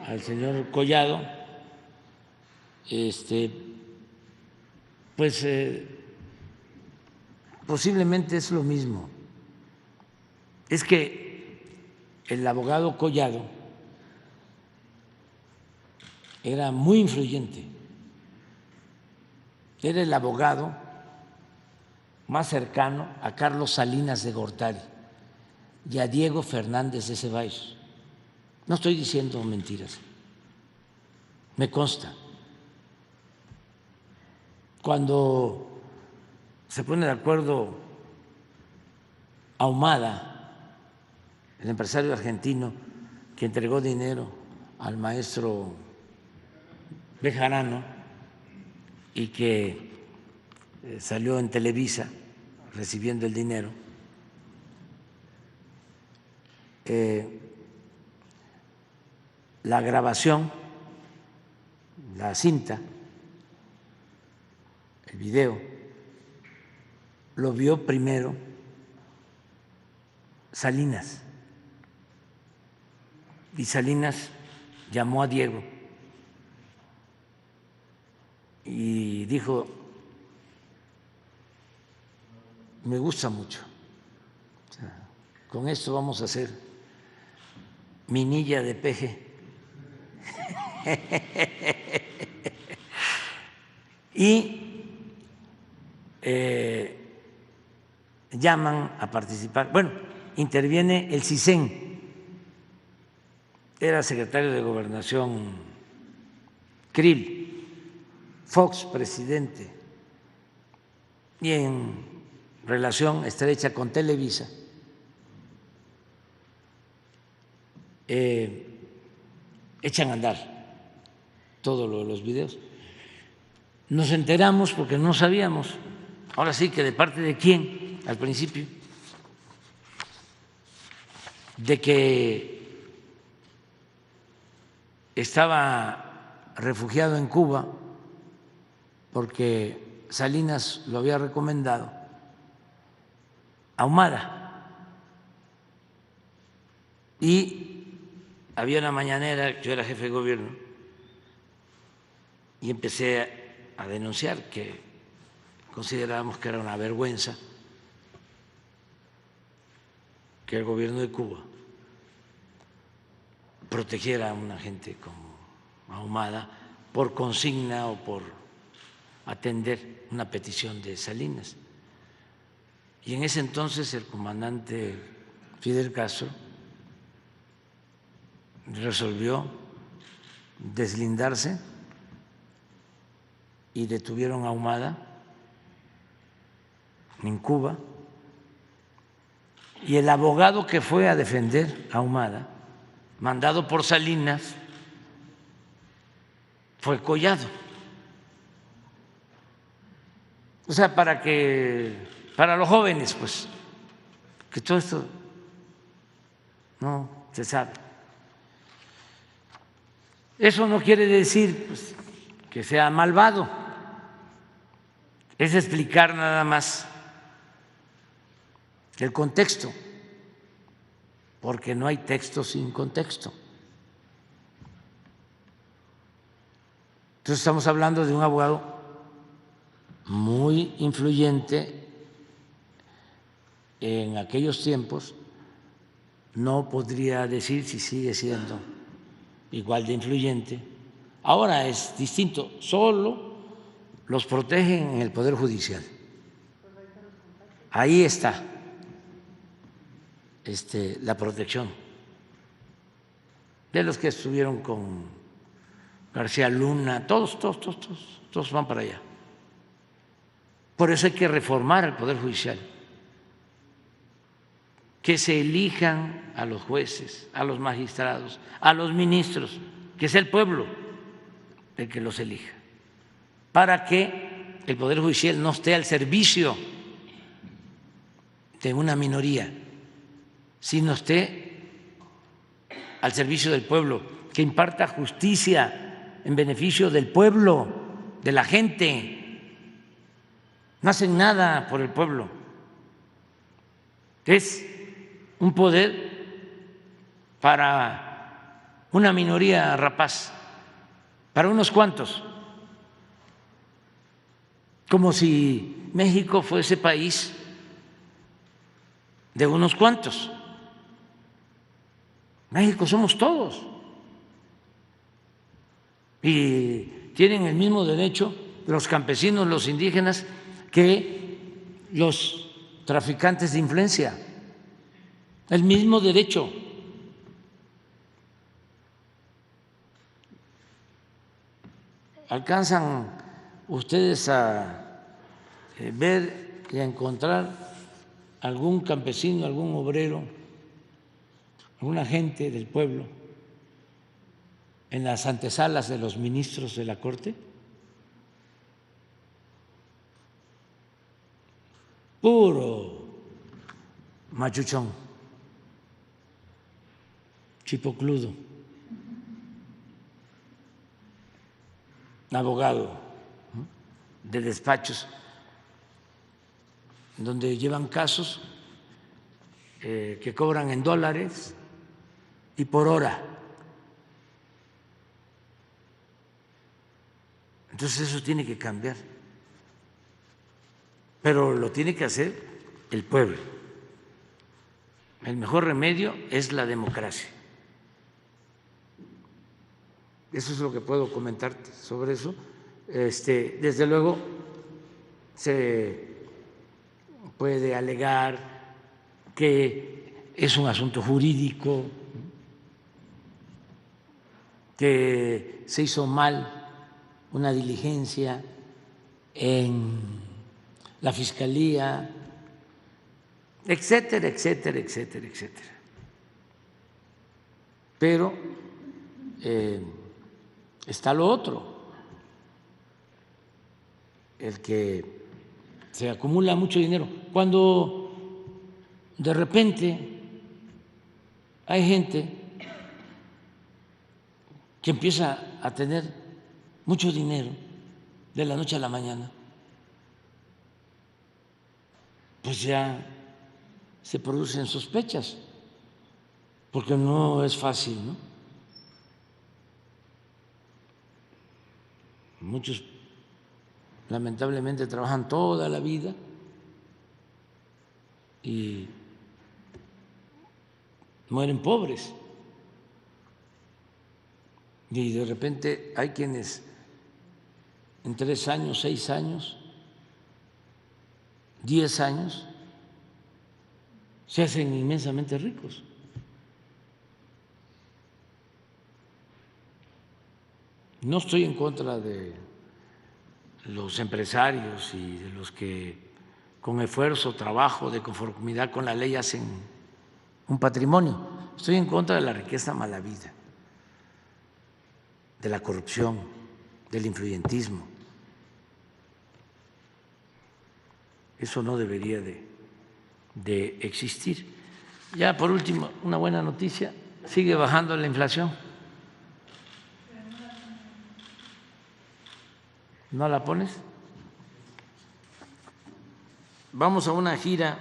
al señor Collado. Pues posiblemente es lo mismo. Es que el abogado Collado era muy influyente, era el abogado más cercano a Carlos Salinas de Gortari y a Diego Fernández de Ceballos. No estoy diciendo mentiras, me consta. Cuando se pone de acuerdo Ahumada, el empresario argentino que entregó dinero al maestro Bejarano y que salió en Televisa recibiendo el dinero, la grabación la cinta, el video, lo vio primero Salinas. Y Salinas llamó a Diego y dijo: me gusta mucho, o sea, con esto vamos a hacer minilla de peje. Y llaman a participar. Bueno, interviene el CISEN, era secretario de Gobernación Krill, Fox presidente, y en relación estrecha con Televisa, echan a andar todos los videos. Nos enteramos porque no sabíamos, ahora sí que de parte de quién al principio, de que estaba refugiado en Cuba porque Salinas lo había recomendado a Ahumada, y había una mañanera, yo era jefe de gobierno y empecé a denunciar que considerábamos que era una vergüenza que el gobierno de Cuba protegiera a una gente como Ahumada por consigna o por atender una petición de Salinas. Y en ese entonces el comandante Fidel Castro resolvió deslindarse y detuvieron a Ahumada en Cuba, y el abogado que fue a defender a Ahumada, mandado por Salinas, fue Collado. O sea, para los jóvenes, pues, que todo esto no se sabe. Eso no quiere decir, pues, que sea malvado, es explicar nada más el contexto, porque no hay texto sin contexto. Entonces estamos hablando de un abogado muy influyente en aquellos tiempos, no podría decir si sigue siendo igual de influyente. Ahora es distinto, solo los protegen en el Poder Judicial. Ahí está la protección de los que estuvieron con García Luna, todos van para allá. Por eso hay que reformar el Poder Judicial, que se elijan a los jueces, a los magistrados, a los ministros, que sea el pueblo el que los elija, para que el Poder Judicial no esté al servicio de una minoría, sino esté al servicio del pueblo, que imparta justicia en beneficio del pueblo, de la gente. No hacen nada por el pueblo. Es un poder para una minoría rapaz, para unos cuantos, como si México fuese país de unos cuantos. México somos todos y tienen el mismo derecho los campesinos, los indígenas, que los traficantes de influencia, el mismo derecho. ¿Alcanzan ustedes a ver y a encontrar algún campesino, algún obrero, alguna gente del pueblo en las antesalas de los ministros de la Corte? Puro machuchón, chipocludo. abogado de despachos donde llevan casos que cobran en dólares y por hora. Entonces eso tiene que cambiar, pero lo tiene que hacer el pueblo. El mejor remedio es la democracia. Eso es lo que puedo comentarte sobre eso. Desde luego se puede alegar que es un asunto jurídico, que se hizo mal una diligencia en la Fiscalía, etcétera, etcétera, etcétera, etcétera. Pero está lo otro, el que se acumula mucho dinero. Cuando de repente hay gente que empieza a tener mucho dinero de la noche a la mañana, pues ya se producen sospechas, porque no es fácil, ¿no? Muchos lamentablemente trabajan toda la vida y mueren pobres. Y de repente hay quienes en 3 años, 6 años, 10 años se hacen inmensamente ricos. No estoy en contra de los empresarios y de los que con esfuerzo, trabajo, de conformidad con la ley hacen un patrimonio. Estoy en contra de la riqueza mala vida, de la corrupción, del influyentismo. Eso no debería de existir. Ya por último, una buena noticia, sigue bajando la inflación. ¿No la pones? Vamos a una gira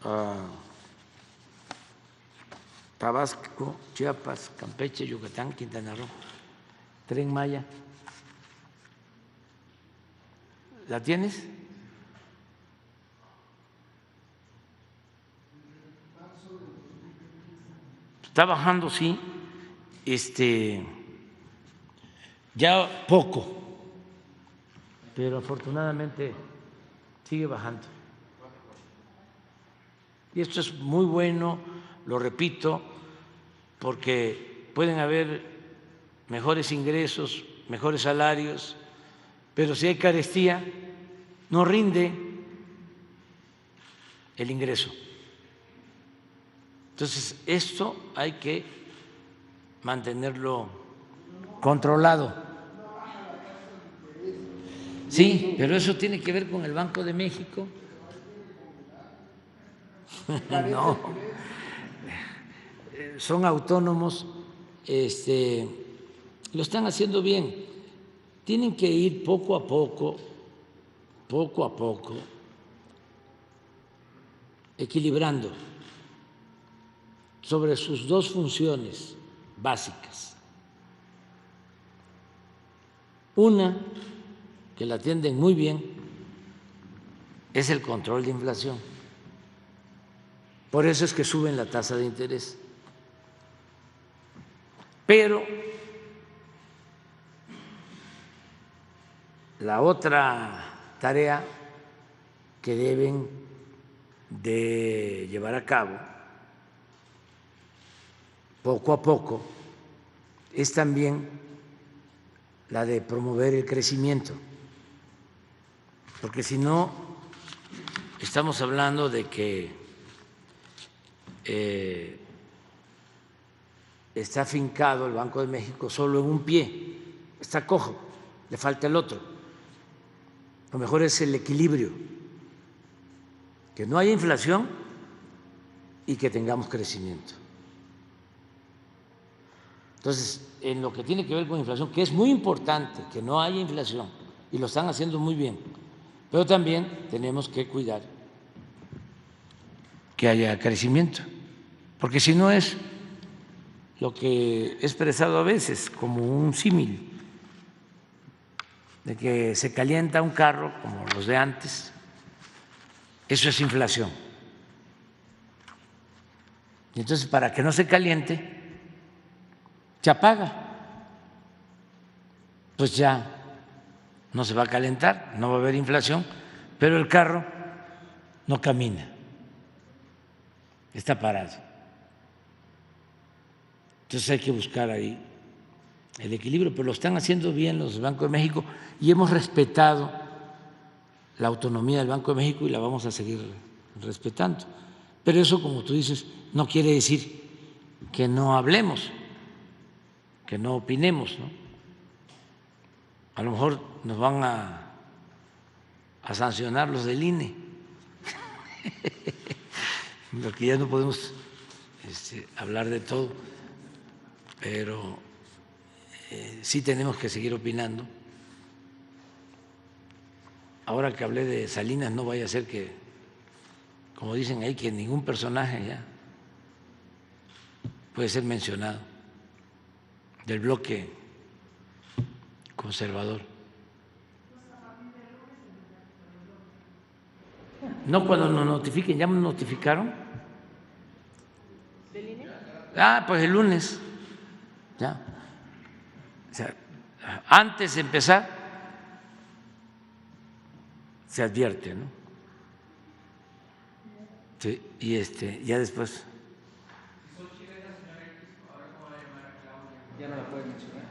a Tabasco, Chiapas, Campeche, Yucatán, Quintana Roo, Tren Maya. ¿La tienes? Está bajando, sí, ya poco, pero afortunadamente sigue bajando. Y esto es muy bueno, lo repito, porque pueden haber mejores ingresos, mejores salarios, pero si hay carestía, no rinde el ingreso. Entonces, esto hay que mantenerlo controlado. Sí, pero eso tiene que ver con el Banco de México. No, son autónomos, lo están haciendo bien. Tienen que ir poco a poco, equilibrando sobre sus dos funciones básicas. Una, que la atienden muy bien, es el control de inflación. Por eso es que suben la tasa de interés. Pero la otra tarea que deben de llevar a cabo poco a poco es también la de promover el crecimiento, porque si no estamos hablando de que está afincado el Banco de México solo en un pie, está cojo, le falta el otro. Lo mejor es el equilibrio, que no haya inflación y que tengamos crecimiento. Entonces, en lo que tiene que ver con inflación, que es muy importante que no haya inflación, y lo están haciendo muy bien, pero también tenemos que cuidar que haya crecimiento, porque si no es lo que he expresado a veces como un símil, de que se calienta un carro como los de antes, eso es inflación. Y entonces, para que no se caliente, se apaga, pues ya no se va a calentar, no va a haber inflación, pero el carro no camina, está parado. Entonces hay que buscar ahí el equilibrio, pero lo están haciendo bien los Banco de México y hemos respetado la autonomía del Banco de México y la vamos a seguir respetando. Pero eso, como tú dices, no quiere decir que no hablemos, que no opinemos, ¿no? A lo mejor nos van a sancionar los del INE, porque ya no podemos hablar de todo, pero sí tenemos que seguir opinando. Ahora que hablé de Salinas, no vaya a ser que, como dicen ahí, que ningún personaje ya puede ser mencionado del bloque conservador. No, cuando nos notifiquen, ya me notificaron. ¿Del INE? Ah, pues el lunes, ya. O sea, antes de empezar, se advierte, ¿no? Sí, y ya después. Ya no la puedes mencionar.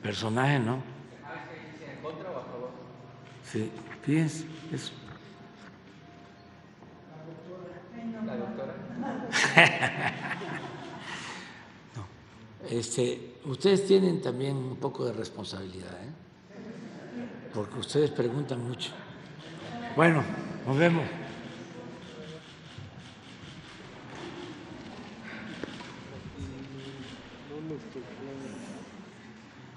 Personaje, ¿no? ¿En contra o a favor? Sí, fíjense eso. ¿La doctora? No. Ustedes tienen también un poco de responsabilidad, ¿eh? Porque ustedes preguntan mucho. Bueno, nos vemos.